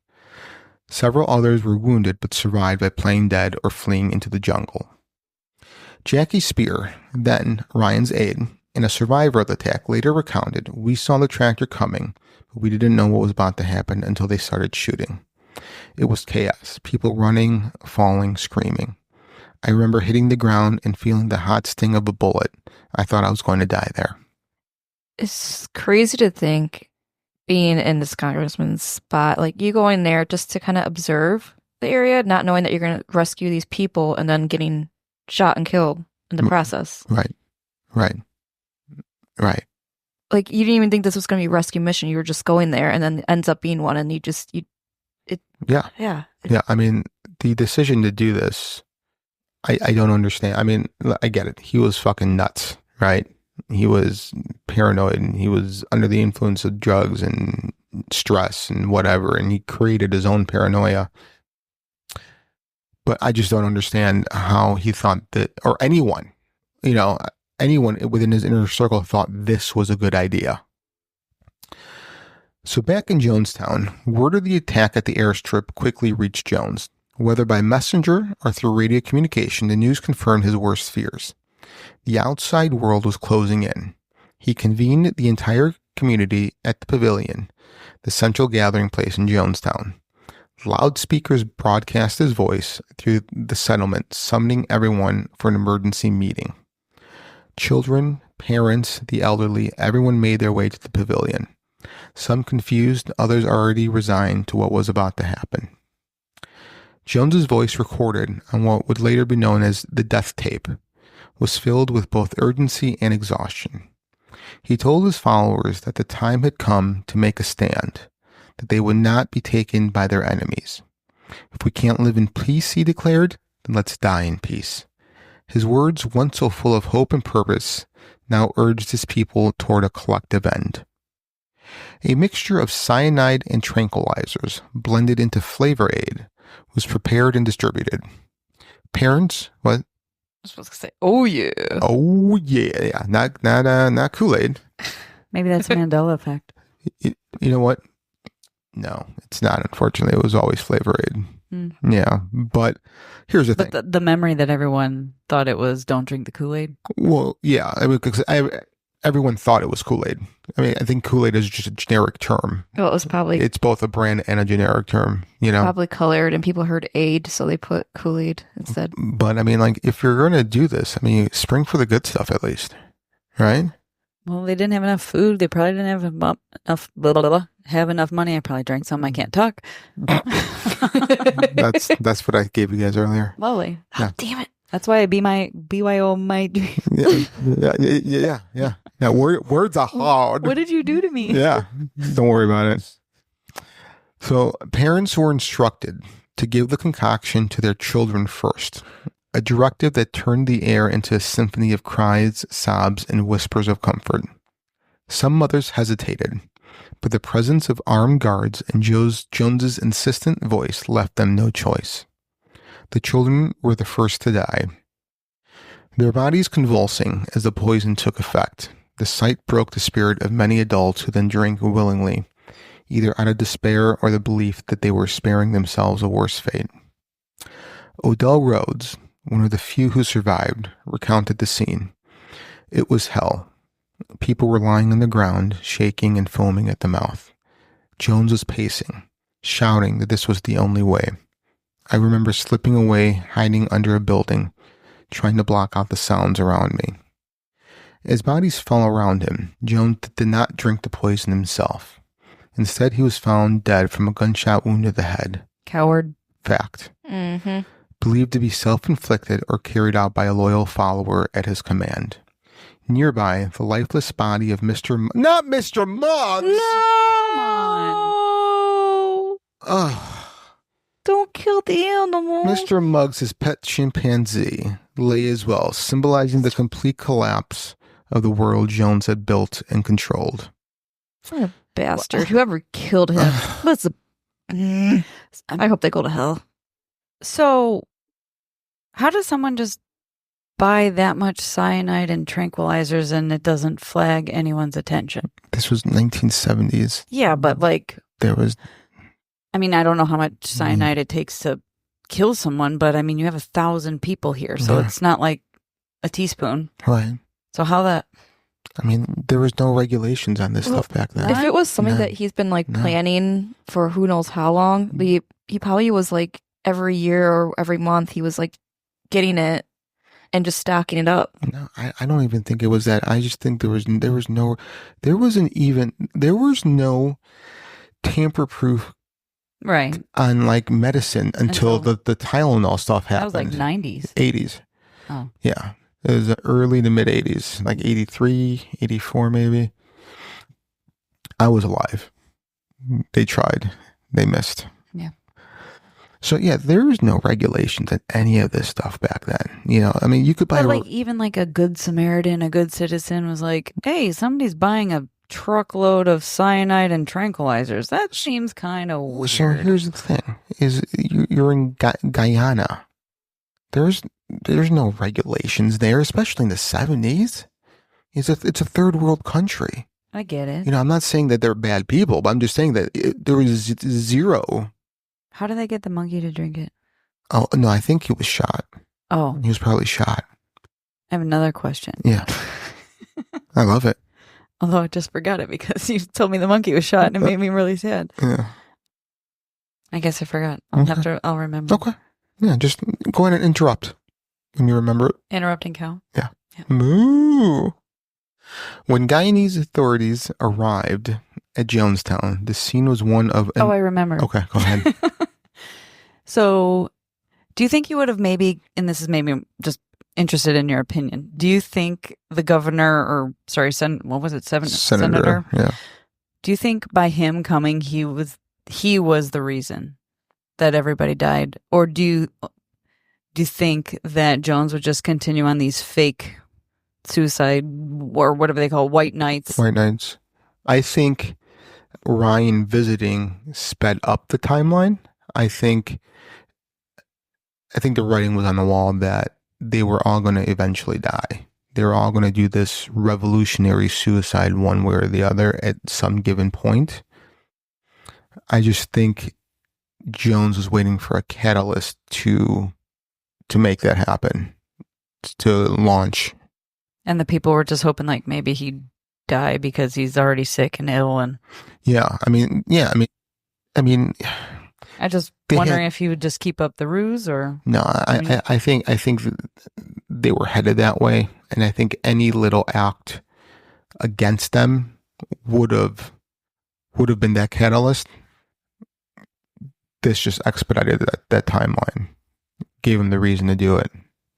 Several others were wounded but survived by playing dead or fleeing into the jungle. Jackie Spear, then Ryan's aide, and a survivor of the attack, later recounted, "We saw the tractor coming, but we didn't know what was about to happen until they started shooting. It was chaos, people running, falling, screaming. I remember hitting the ground and feeling the hot sting of a bullet. I thought I was going to die there." It's crazy to think, being in this congressman's spot, like you go in there just to kind of observe the area, not knowing that you're going to rescue these people and then getting shot and killed in the process. Right. Like you didn't even think this was going to be a rescue mission. You were just going there, and then it ends up being one, and Yeah. I mean, the decision to do this, I don't understand. I mean, I get it. He was fucking nuts, right? He was paranoid, and he was under the influence of drugs and stress and whatever, and he created his own paranoia. But I just don't understand how he thought that, or anyone within his inner circle thought this was a good idea. So back in Jonestown, word of the attack at the airstrip quickly reached Jones. Whether by messenger or through radio communication, the news confirmed his worst fears. The outside world was closing in. He convened the entire community at the pavilion, the central gathering place in Jonestown. Loudspeakers broadcast his voice through the settlement, summoning everyone for an emergency meeting. Children, parents, the elderly, everyone made their way to the pavilion. Some confused, others already resigned to what was about to happen. Jones's voice, recorded on what would later be known as the death tape, was filled with both urgency and exhaustion. He told his followers that the time had come to make a stand, that they would not be taken by their enemies. "If we can't live in peace," he declared, "then let's die in peace." His words, once so full of hope and purpose, now urged his people toward a collective end. A mixture of cyanide and tranquilizers, blended into flavor aid, was prepared and distributed. Parents, what? I was supposed to say, "Oh yeah." Oh yeah, not Kool-Aid. Maybe that's a Mandela effect. You know what? No, it's not. Unfortunately, it was always flavor aid. Yeah, but here's the thing. But the memory that everyone thought it was, don't drink the Kool-Aid. Well, yeah, I mean, because everyone thought it was Kool-Aid. I mean, I think Kool-Aid is just a generic term. Well, it was probably... It's both a brand and a generic term, you know? Probably colored, and people heard aid, so they put Kool-Aid instead. But, I mean, like, if you're going to do this, I mean, spring for the good stuff at least, right? Well, they didn't have enough food. They probably didn't have enough money. I probably drank some. I can't talk. That's what I gave you guys earlier. Lovely. Yeah. Oh, damn it. That's why I BYO my Yeah. Words are hard. What did you do to me? Yeah. Don't worry about it. So parents were instructed to give the concoction to their children first, a directive that turned the air into a symphony of cries, sobs, and whispers of comfort. Some mothers hesitated, but the presence of armed guards and Jones's insistent voice left them no choice. The children were the first to die. Their bodies convulsing as the poison took effect. The sight broke the spirit of many adults who then drank willingly, either out of despair or the belief that they were sparing themselves a worse fate. Odell Rhodes, one of the few who survived, recounted the scene. It was hell. People were lying on the ground, shaking and foaming at the mouth. Jones was pacing, shouting that this was the only way. I remember slipping away, hiding under a building, trying to block out the sounds around me. As bodies fell around him, Jones did not drink the poison himself. Instead, he was found dead from a gunshot wound to the head. Coward. Fact. Mm-hmm. Believed to be self-inflicted or carried out by a loyal follower at his command. Nearby, the lifeless body of not Mr. Muggs! No! Ugh. Don't kill the animal. Mr. Muggs' pet chimpanzee lay as well, symbolizing the complete collapse of the world Jones had built and controlled. What a bastard. Whoever killed him. I hope they go to hell. So, how does someone just buy that much cyanide and tranquilizers and it doesn't flag anyone's attention? This was 1970s. Yeah, but like... There was... I mean, I don't know how much cyanide it takes to kill someone, but I mean, you have 1,000 people here, so it's not like a teaspoon. Right. So how that... I mean, there was no regulations on this stuff back then. If it was something that he's been like planning for who knows how long, he probably was like every year or every month he was like getting it and just stocking it up. No, I don't even think it was that. I just think there was no tamper-proof on like medicine until the Tylenol stuff happened. That was like 90s. 80s. Oh. Yeah. It was early to mid 80s, like 83, 84 maybe. I was alive. They tried. They missed. Yeah. So yeah, there was no regulations on any of this stuff back then. You know, I mean, you could buy like even like a good Samaritan, a good citizen was like, hey, somebody's buying a truckload of cyanide and tranquilizers. That seems kind of weird. So here's the thing: is you're in Guyana. There's no regulations there, especially in the 70s. It's a third world country. I get it. You know, I'm not saying that they're bad people, but I'm just saying that there was zero. How did they get the monkey to drink it? Oh, no, I think he was shot. Oh. He was probably shot. I have another question. Yeah. I love it. Although I just forgot it because you told me the monkey was shot and it made me really sad. Yeah. I guess I forgot. I'll remember. Okay. Yeah, just go ahead and interrupt when you remember it. Interrupting cow? Yeah. Moo! When Guyanese authorities arrived at Jonestown, the scene was one of... I remember. Okay, go ahead. So, do you think you would have maybe, and this is maybe just interested in your opinion, do you think the governor, what was it, Senator? Yeah. Do you think by him coming, he was the reason that everybody died? Or do you think that Jones would just continue on these fake suicide, or whatever they call white nights? White nights. I think Ryan visiting sped up the timeline. I think the writing was on the wall that they were all going to eventually die. They were all going to do this revolutionary suicide one way or the other at some given point. I just think Jones was waiting for a catalyst to make that happen, to launch. And the people were just hoping like maybe he'd die because he's already sick and ill. And I mean, I just wondering if he would just keep up the ruse or no. I think they were headed that way, and I think any little act against them would have been that catalyst. This just expedited that timeline, gave him the reason to do it,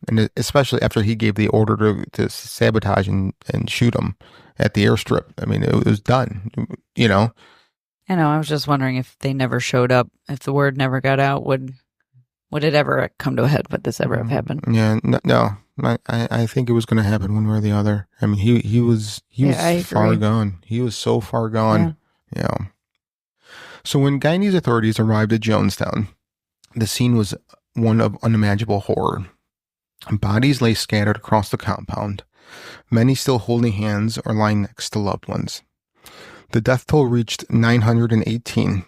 and especially after he gave the order to sabotage and shoot him at the airstrip. I mean, it was done. You know. I know. I was just wondering if they never showed up, if the word never got out, would it ever come to a head? Would this ever have happened? Yeah, no. I think it was going to happen one way or the other. I mean, he was far gone. He was so far gone. Yeah. So when Guyanese authorities arrived at Jonestown, the scene was one of unimaginable horror. Bodies lay scattered across the compound, many still holding hands or lying next to loved ones. The death toll reached 918,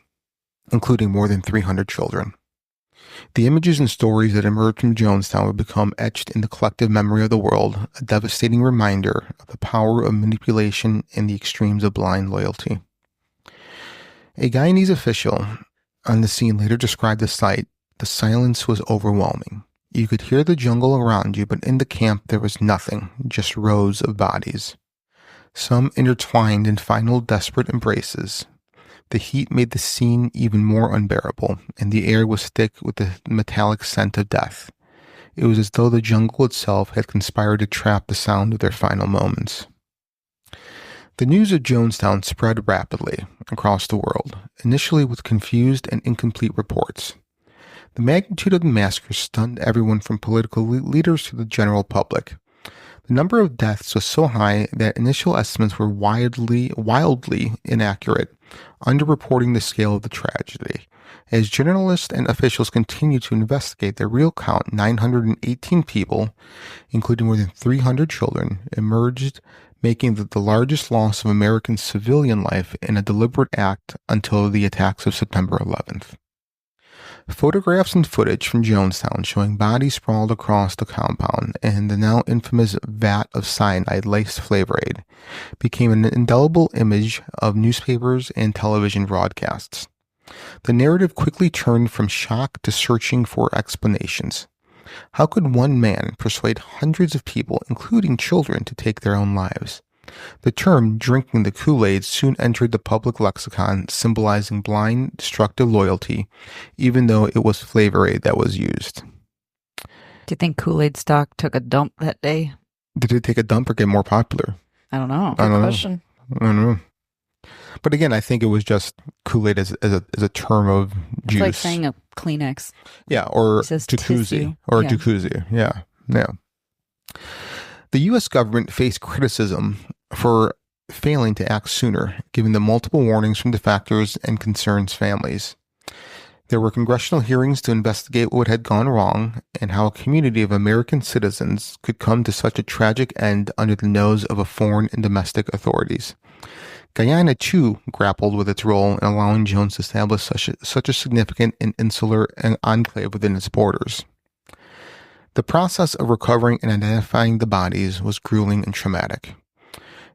including more than 300 children. The images and stories that emerged from Jonestown would become etched in the collective memory of the world, a devastating reminder of the power of manipulation and the extremes of blind loyalty. A Guyanese official on the scene later described the sight. The silence was overwhelming. You could hear the jungle around you, but in the camp there was nothing, just rows of bodies. Some intertwined in final desperate embraces. The heat made the scene even more unbearable, and the air was thick with the metallic scent of death. It was as though the jungle itself had conspired to trap the sound of their final moments. The news of Jonestown spread rapidly across the world, initially with confused and incomplete reports. The magnitude of the massacre stunned everyone from political leaders to the general public. The number of deaths was so high that initial estimates were wildly inaccurate, underreporting the scale of the tragedy. As journalists and officials continue to investigate, the real count, 918 people, including more than 300 children, emerged, making it the largest loss of American civilian life in a deliberate act until the attacks of September 11th. Photographs and footage from Jonestown showing bodies sprawled across the compound and the now infamous vat of cyanide-laced flavor aid became an indelible image of newspapers and television broadcasts. The narrative quickly turned from shock to searching for explanations. How could one man persuade hundreds of people, including children, to take their own lives? The term drinking the Kool-Aid soon entered the public lexicon, symbolizing blind, destructive loyalty, even though it was flavor aid that was used. Do you think Kool-Aid stock took a dump that day? Did it take a dump or get more popular? I don't know. Good question. I don't know. But again, I think it was just Kool-Aid as a term of juice. It's like saying a Kleenex. Yeah, or jacuzzi. Tissue. Or yeah. Jacuzzi. Yeah. The U.S. government faced criticism for failing to act sooner, given the multiple warnings from defectors and concerned families. There were congressional hearings to investigate what had gone wrong and how a community of American citizens could come to such a tragic end under the nose of a foreign and domestic authorities. Guyana, too, grappled with its role in allowing Jones to establish such a significant and insular enclave within its borders. The process of recovering and identifying the bodies was grueling and traumatic.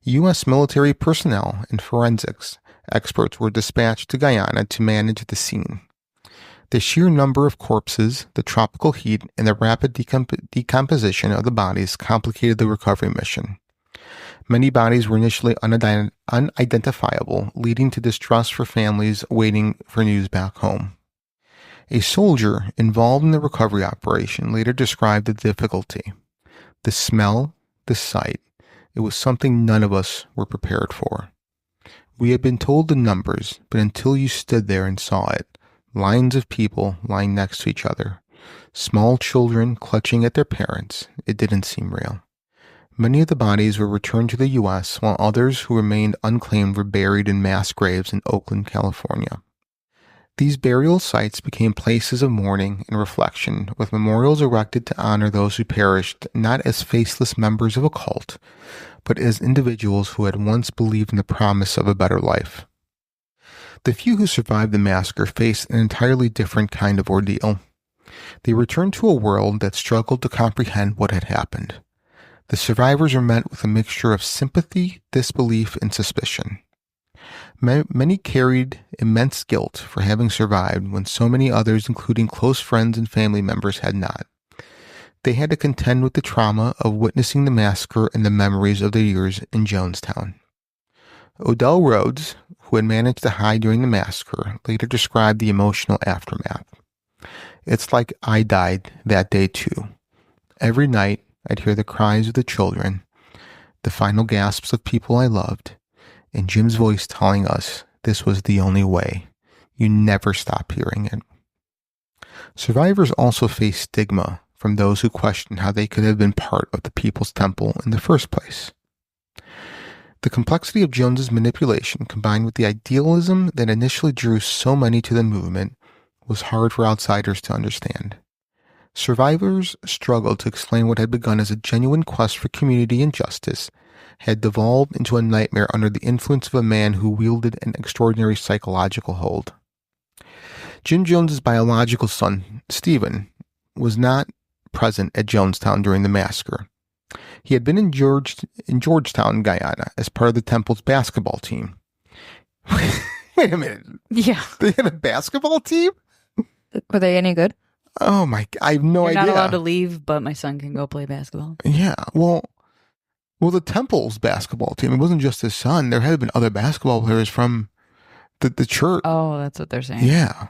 U.S. military personnel and forensics experts were dispatched to Guyana to manage the scene. The sheer number of corpses, the tropical heat, and the rapid decomposition of the bodies complicated the recovery mission. Many bodies were initially unidentifiable, leading to distrust for families waiting for news back home. A soldier involved in the recovery operation later described the difficulty. The smell, the sight, it was something none of us were prepared for. We had been told the numbers, but until you stood there and saw it, lines of people lying next to each other, small children clutching at their parents, it didn't seem real. Many of the bodies were returned to the U.S., while others who remained unclaimed were buried in mass graves in Oakland, California. These burial sites became places of mourning and reflection, with memorials erected to honor those who perished not as faceless members of a cult, but as individuals who had once believed in the promise of a better life. The few who survived the massacre faced an entirely different kind of ordeal. They returned to a world that struggled to comprehend what had happened. The survivors were met with a mixture of sympathy, disbelief, and suspicion. Many carried immense guilt for having survived when so many others, including close friends and family members, had not. They had to contend with the trauma of witnessing the massacre and the memories of their years in Jonestown. Odell Rhodes, who had managed to hide during the massacre, later described the emotional aftermath. It's like I died that day too. Every night, I'd hear the cries of the children, the final gasps of people I loved, and Jim's voice telling us this was the only way. You never stop hearing it. Survivors also face stigma from those who question how they could have been part of the People's Temple in the first place. The complexity of Jones's manipulation, combined with the idealism that initially drew so many to the movement, was hard for outsiders to understand. Survivors struggled to explain what had begun as a genuine quest for community and justice had devolved into a nightmare under the influence of a man who wielded an extraordinary psychological hold. Jim Jones's biological son, Stephen, was not present at Jonestown during the massacre. He had been in Georgetown, Guyana, as part of the Temple's basketball team. Wait a minute. Yeah. They had a basketball team? Were they any good? Oh my, I have no idea. You're not allowed to leave, but my son can go play basketball. Yeah, well, the Temple's basketball team, it wasn't just his son. There had been other basketball players from the church. Oh, that's what they're saying. Yeah.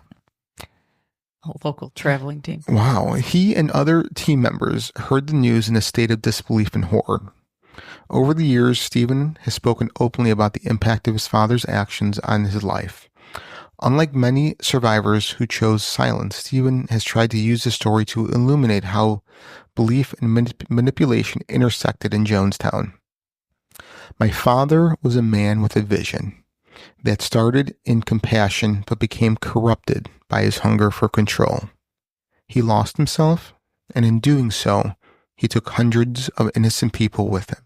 A local traveling team. Wow. He and other team members heard the news in a state of disbelief and horror. Over the years, Stephen has spoken openly about the impact of his father's actions on his life. Unlike many survivors who chose silence, Stephen has tried to use the story to illuminate how belief and manipulation intersected in Jonestown. My father was a man with a vision. that started in compassion but became corrupted by his hunger for control. He lost himself, and in doing so, he took hundreds of innocent people with him.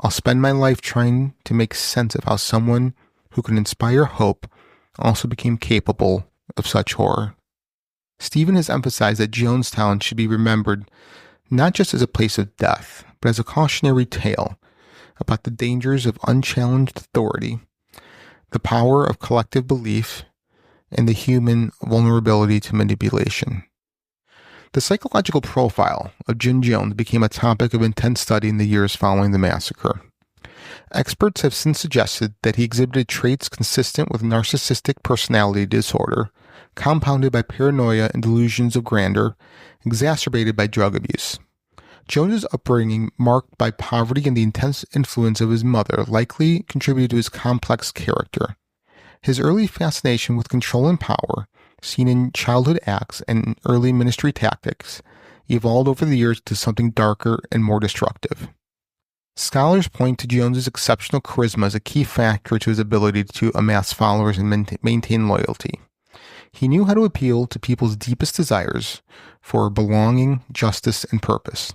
I'll spend my life trying to make sense of how someone who can inspire hope also became capable of such horror. Stephen has emphasized that Jonestown should be remembered not just as a place of death, but as a cautionary tale about the dangers of unchallenged authority, the power of collective belief, and the human vulnerability to manipulation. The psychological profile of Jim Jones became a topic of intense study in the years following the massacre. Experts have since suggested that he exhibited traits consistent with narcissistic personality disorder, compounded by paranoia and delusions of grandeur, exacerbated by drug abuse. Jones's upbringing, marked by poverty and the intense influence of his mother, likely contributed to his complex character. His early fascination with control and power, seen in childhood acts and early ministry tactics, evolved over the years to something darker and more destructive. Scholars point to Jones's exceptional charisma as a key factor to his ability to amass followers and maintain loyalty. He knew how to appeal to people's deepest desires for belonging, justice, and purpose.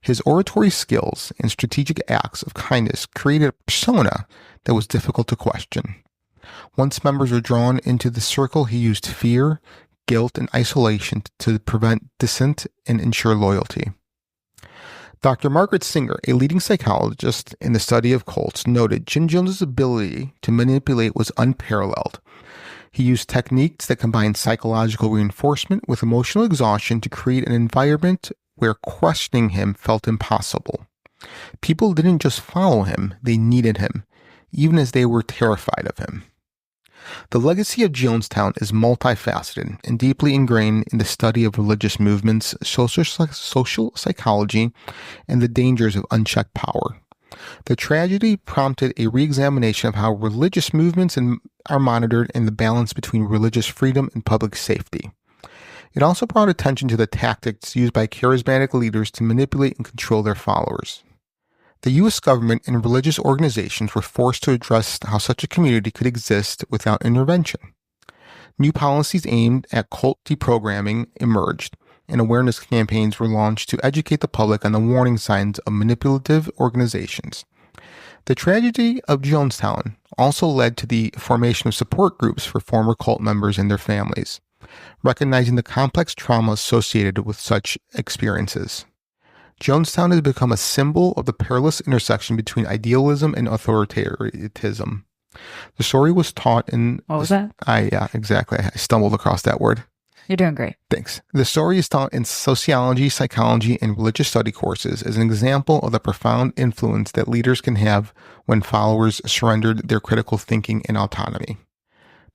His oratory skills and strategic acts of kindness created a persona that was difficult to question. Once members were drawn into the circle, he used fear, guilt, and isolation to prevent dissent and ensure loyalty. Dr. Margaret Singer, a leading psychologist in the study of cults, noted Jim Jones's ability to manipulate was unparalleled. He used techniques that combined psychological reinforcement with emotional exhaustion to create an environment where questioning him felt impossible. People didn't just follow him, they needed him, even as they were terrified of him. The legacy of Jonestown is multifaceted and deeply ingrained in the study of religious movements, social psychology, and the dangers of unchecked power. The tragedy prompted a re-examination of how religious movements are monitored and the balance between religious freedom and public safety. It also brought attention to the tactics used by charismatic leaders to manipulate and control their followers. The U.S. government and religious organizations were forced to address how such a community could exist without intervention. New policies aimed at cult deprogramming emerged, and awareness campaigns were launched to educate the public on the warning signs of manipulative organizations. The tragedy of Jonestown also led to the formation of support groups for former cult members and their families, recognizing the complex trauma associated with such experiences. Jonestown has become a symbol of the perilous intersection between idealism and authoritarianism. The story was taught in... What was that? Yeah, exactly. I stumbled across that word. You're doing great. Thanks. The story is taught in sociology, psychology, and religious study courses as an example of the profound influence that leaders can have when followers surrendered their critical thinking and autonomy.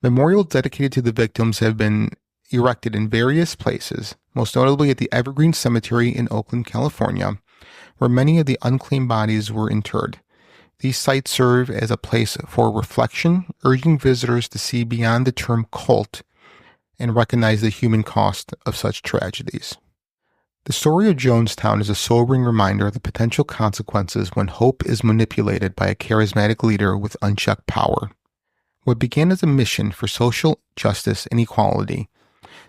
Memorials dedicated to the victims have been erected in various places, most notably at the Evergreen Cemetery in Oakland, California, where many of the unclaimed bodies were interred. These sites serve as a place for reflection, urging visitors to see beyond the term cult and recognize the human cost of such tragedies. The story of Jonestown is a sobering reminder of the potential consequences when hope is manipulated by a charismatic leader with unchecked power. What began as a mission for social justice and equality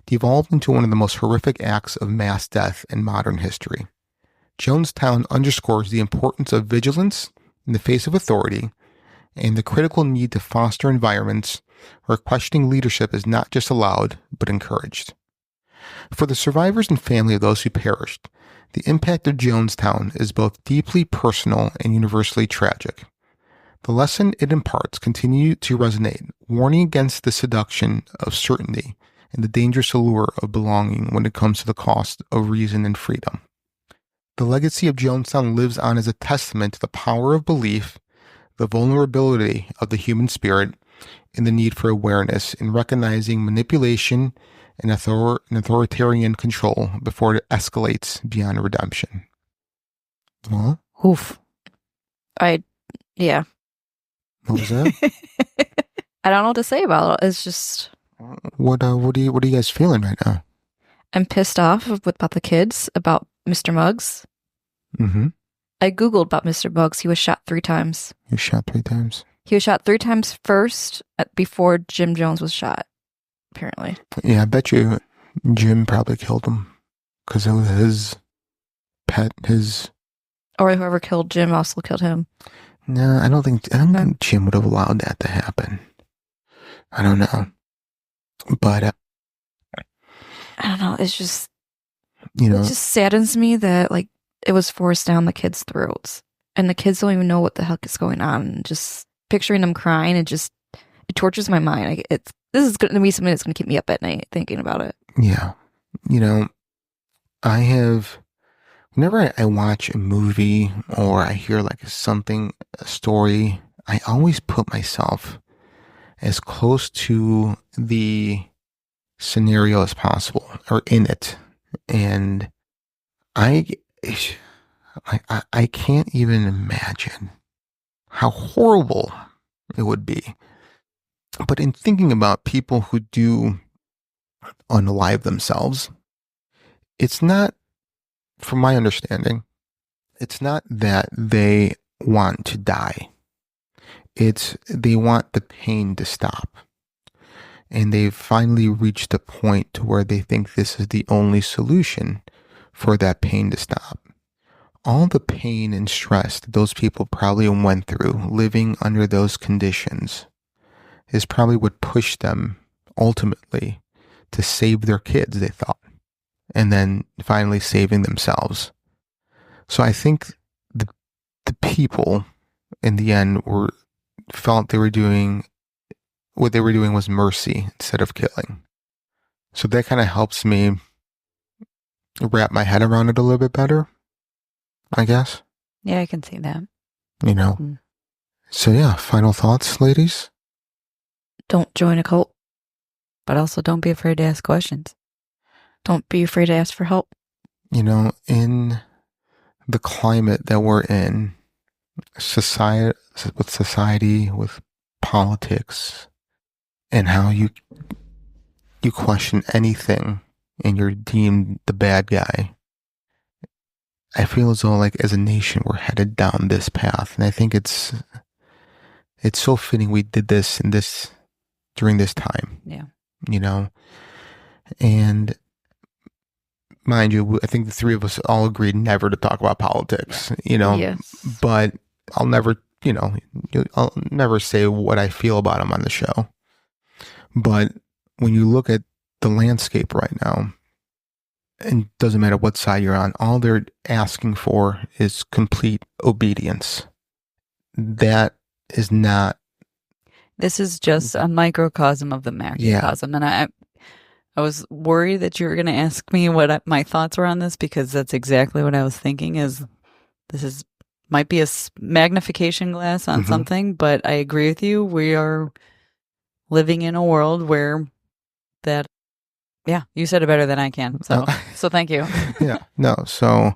devolved into one of the most horrific acts of mass death in modern history. Jonestown underscores the importance of vigilance in the face of authority and the critical need to foster environments where questioning leadership is not just allowed, but encouraged. For the survivors and family of those who perished, the impact of Jonestown is both deeply personal and universally tragic. The lesson it imparts continue to resonate, warning against the seduction of certainty and the dangerous allure of belonging when it comes to the cost of reason and freedom. The legacy of Jonestown lives on as a testament to the power of belief, the vulnerability of the human spirit, and the need for awareness in recognizing manipulation and authoritarian control before it escalates beyond redemption. Well, oof. Yeah. What was that? I don't know what to say about it. It's just... What are you guys feeling right now? I'm pissed off about the kids, about Mr. Muggs. Mm-hmm. I Googled about Mr. Muggs. He was shot 3 times. He was shot 3 times? He was shot 3 times first before Jim Jones was shot, apparently. Yeah, I bet you Jim probably killed him because it was his pet, Or whoever killed Jim also killed him. No, I don't think Jim would have allowed that to happen. I don't know. But I don't know. It's just, you know, it just saddens me that like it was forced down the kids' throats, and the kids don't even know what the heck is going on. And just picturing them crying, it tortures my mind. This is going to be something that's going to keep me up at night thinking about it. Yeah, you know, whenever I watch a movie or I hear like a story, I always put myself as close to the scenario as possible or in it. And I can't even imagine how horrible it would be. But in thinking about people who do unalive themselves, it's not, from my understanding, it's not that they want to die. It's they want the pain to stop. And they've finally reached a point to where they think this is the only solution for that pain to stop. All the pain and stress that those people probably went through living under those conditions is probably what pushed them ultimately to save their kids, they thought, and then finally saving themselves. So I think the people in the end felt they were doing what they were doing was mercy instead of killing. So that kind of helps me wrap my head around it a little bit better, I guess. Yeah, I can see that. You know? Mm. So yeah, final thoughts, ladies? Don't join a cult. But also don't be afraid to ask questions. Don't be afraid to ask for help. You know, in the climate that we're in, society, with politics, and how you question anything and you're deemed the bad guy, I feel as though, like, as a nation, we're headed down this path. And I think it's so fitting we did this during this time. Yeah. You know? And mind you, I think the three of us all agreed never to talk about politics, you know? Yes. But I'll never say what I feel about them on the show. But when you look at the landscape right now, and it doesn't matter what side you're on, all they're asking for is complete obedience. That is not. This is just a microcosm of the macrocosm. Yeah. And I was worried that you were going to ask me what my thoughts were on this, because that's exactly what I was thinking. Might be a magnification glass on something, but I agree with you. We are living in a world where you said it better than I can. So thank you. Yeah, no. So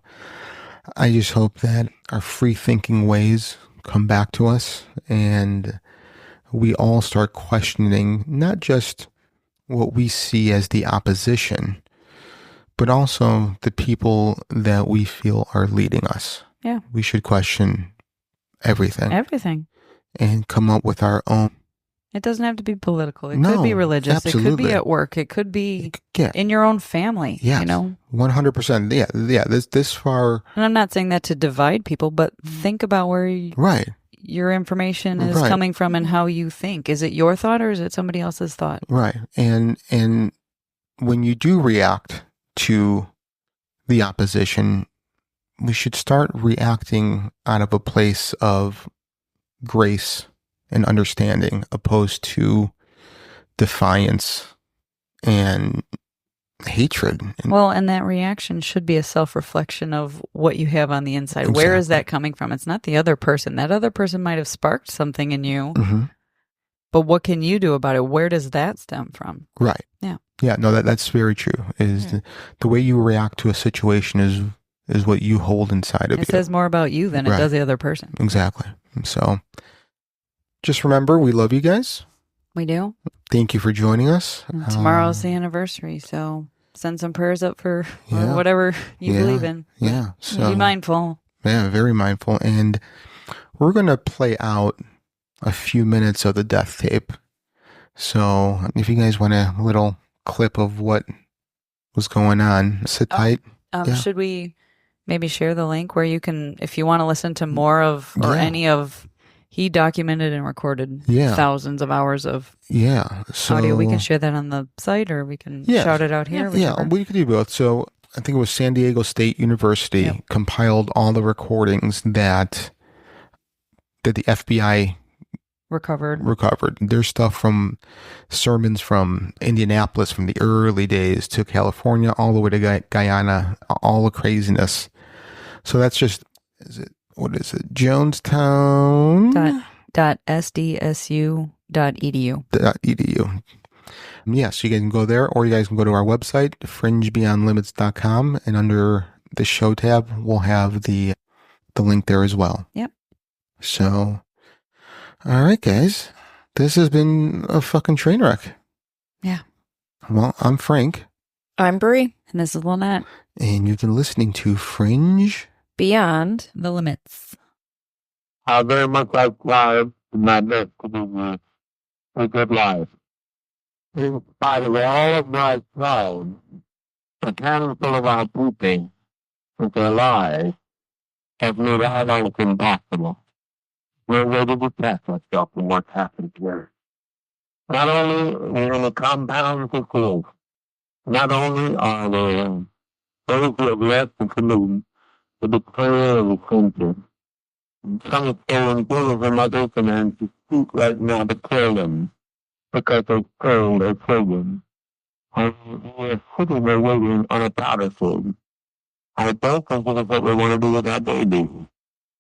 I just hope that our free thinking ways come back to us and we all start questioning not just what we see as the opposition, but also the people that we feel are leading us. Yeah. We should question everything. Everything. And come up with our own. It doesn't have to be political. It could be religious. Absolutely. It could be at work. It could be in your own family. Yes. You know? 100%. Yeah. This far. And I'm not saying that to divide people, but think about where your information is coming from and how you think. Is it your thought or is it somebody else's thought? Right. And when you do react to the opposition, we should start reacting out of a place of grace and understanding, opposed to defiance and hatred. And that reaction should be a self-reflection of what you have on the inside. Exactly. Where is that coming from? It's not the other person. That other person might have sparked something in you, but what can you do about it? Where does that stem from? Right. Yeah. Yeah, no, that's very true. The way you react to a situation is what you hold inside of you. It says more about you than it does the other person. Exactly. So just remember, we love you guys. We do. Thank you for joining us. And tomorrow's the anniversary, so send some prayers up for whatever you believe in. Yeah. So be mindful. Yeah, very mindful. And we're going to play out a few minutes of the death tape. So if you guys want a little clip of what was going on, sit tight. Should we maybe share the link where you can, if you want to listen to more of or any of, he documented and recorded thousands of hours of audio. We can share that on the site, or we can shout it out here. Yeah, we could do both. So I think it was San Diego State University compiled all the recordings that the FBI recovered. There's stuff from sermons from Indianapolis from the early days to California, all the way to Guyana, all the craziness. So that's just, what is it? Jonestown. .sdsu.edu. Yeah, so you guys can go there, or you guys can go to our website, fringebeyondlimits.com, and under the show tab, we'll have the link there as well. Yep. So, all right, guys. This has been a fucking train wreck. Yeah. Well, I'm Frank. I'm Bree. And this is Lynette. And you've been listening to Fringe Beyond the Limits. How very much I strive to my best to live a good life. In spite of all of my pride, a handful of our grouping with their lies have made our life impossible. We're ready to test ourselves from what's happened here. Not only are we in a compound of schools, not only are there those who have left the canoe to the prayer of the country, some are stolen bullets from others and to speak right now to kill them because they killed their children. And we're sitting there waiting on a battlefield. I don't think this is what we want to do with our baby.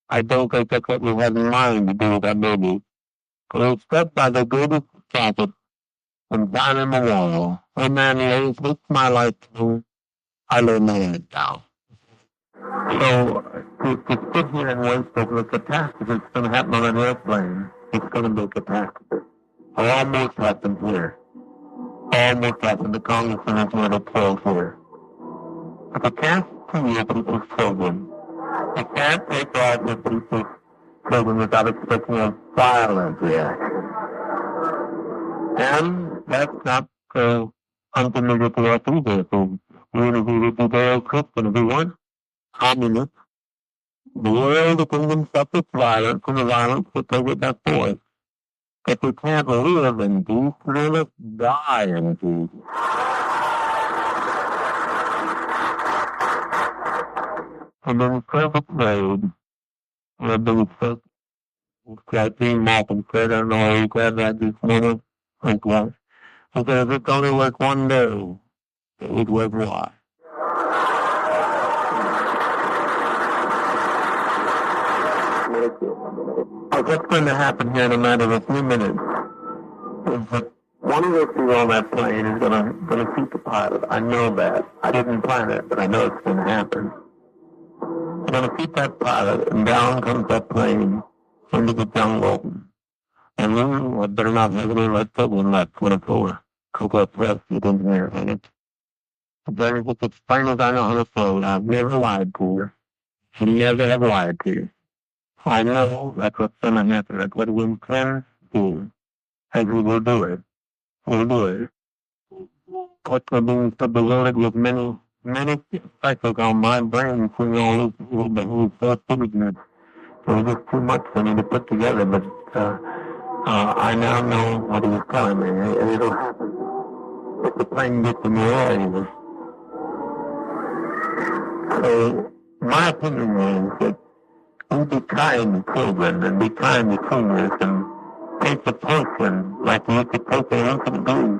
I don't think that's what we have in mind to do with our baby. But instead, by the greatest prophet and down in the wall, a man lays with my life through, I lay my head down. So, to sit here and wait for the catastrophe that's going to happen on an airplane, it's going to be a catastrophe. Almost happened here. Almost happened. The congressman is going to kill here. But you can't see people's children. You can't take out the people's children without expecting a violent reaction. And that's not unfamiliar to us either. So, we're going to be Judeo-Christian, everyone. Communist. The world of England suffers violence from the violence that they would have forced. If we can't live in peace, then let's die in peace. And then perfect road, I've been sick. Scratching Malcolm said, I don't know, he said that this morning. Like what? He said, if it's only work one day, it would work why. What's going to happen here in a matter of a few minutes is that one of the people on that plane is going to shoot the pilot. I know that. I didn't plan it, but I know it's going to happen. They're going to shoot that pilot, and down comes that plane into the jungle. And then I better not have any left over in that 24 Cocoa Press within there. And it's very much as plain as I know how to float. I've never lied to you. I never have lied to you. I know that's what's going to happen. That's what we can do. And we will do it. We'll do it. What's going to be loaded with many cycles on my brain for all this little bit of self-imagement. So it's just too much for me to put together, but I now know what he was telling me, and it'll happen. If the plane gets in the air anyway. So my opinion is that we be kind to children and be kind to seniors and take the person like we could take an infant baby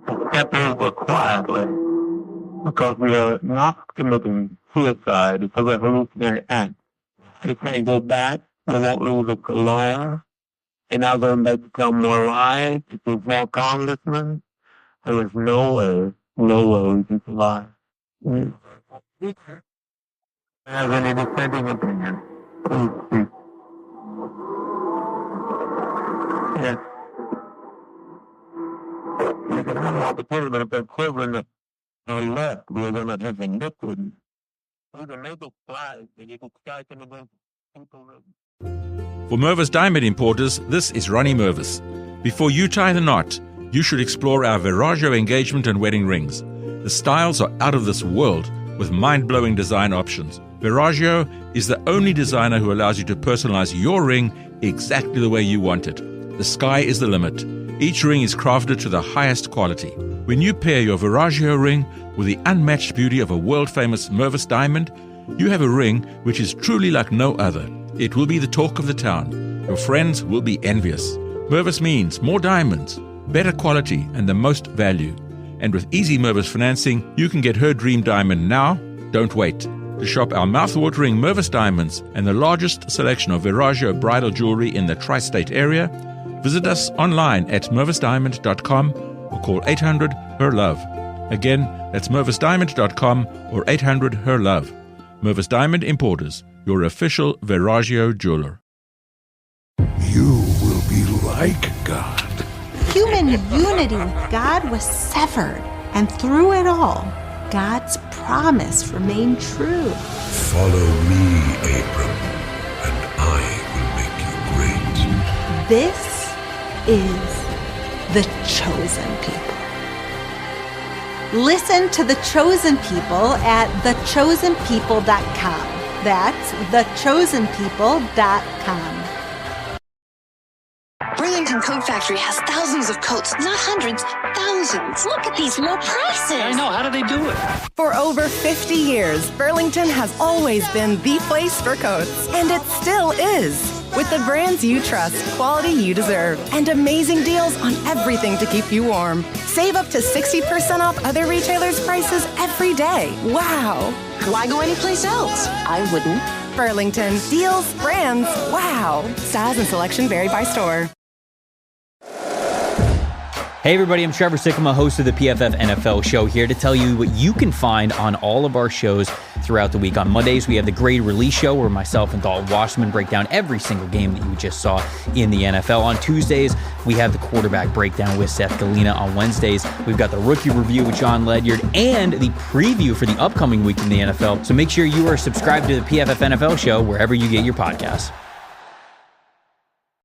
and step over quietly because we are not committing suicide. It's a revolutionary act. We can't go back. We won't lose a lawyer. And now going to become more lies. If there's more congressmen, there is no way we can survive. Have any dissenting opinion? Please speak. Yes. You can have an opportunity, but if they're quivering on left, we're going to have a liquid. We're going to make a fly, and you can strike them against people. For Mervis Diamond Importers, this is Ronnie Mervis. Before you tie the knot, you should explore our Viraggio engagement and wedding rings. The styles are out of this world with mind-blowing design options. Viraggio is the only designer who allows you to personalize your ring exactly the way you want it. The sky is the limit. Each ring is crafted to the highest quality. When you pair your Viraggio ring with the unmatched beauty of a world-famous Mervis diamond, you have a ring which is truly like no other. It will be the talk of the town. Your friends will be envious. Mervis means more diamonds, better quality, and the most value. And with easy Mervis financing, you can get her dream diamond now. Don't wait. To shop our mouth-watering Mervis diamonds and the largest selection of Viraggio bridal jewelry in the tri-state area, visit us online at mervisdiamond.com or call 800-HER-LOVE. Again, that's mervisdiamond.com or 800-HER-LOVE. Mervis Diamond Importers, your official Viraggio jeweler. You will be like God. Human unity with God was severed, and through it all, God's promise remained true. Follow me, Abram, and I will make you great. This is the chosen people. Listen to the chosen people at thechosenpeople.com. That's thechosenpeople.com. Burlington Coat Factory has thousands of coats, not hundreds, thousands. Look at these low prices. I know. How do they do it? For over 50 years, Burlington has always been the place for coats, and it still is. With the brands you trust, quality you deserve, and amazing deals on everything to keep you warm. Save up to 60% off other retailers' prices every day. Wow. Why go anyplace else? I wouldn't. Burlington. Deals, brands, wow. Styles and selection vary by store. Hey everybody, I'm Trevor Sikkema, host of the PFF NFL show, here to tell you what you can find on all of our shows throughout the week. On Mondays, we have the Grade Release Show, where myself and Dalton Washman break down every single game that you just saw in the NFL. On Tuesdays, we have the Quarterback Breakdown with Seth Galina. On Wednesdays, we've got the Rookie Review with John Ledyard and the preview for the upcoming week in the NFL. So make sure you are subscribed to the PFF NFL show wherever you get your podcasts.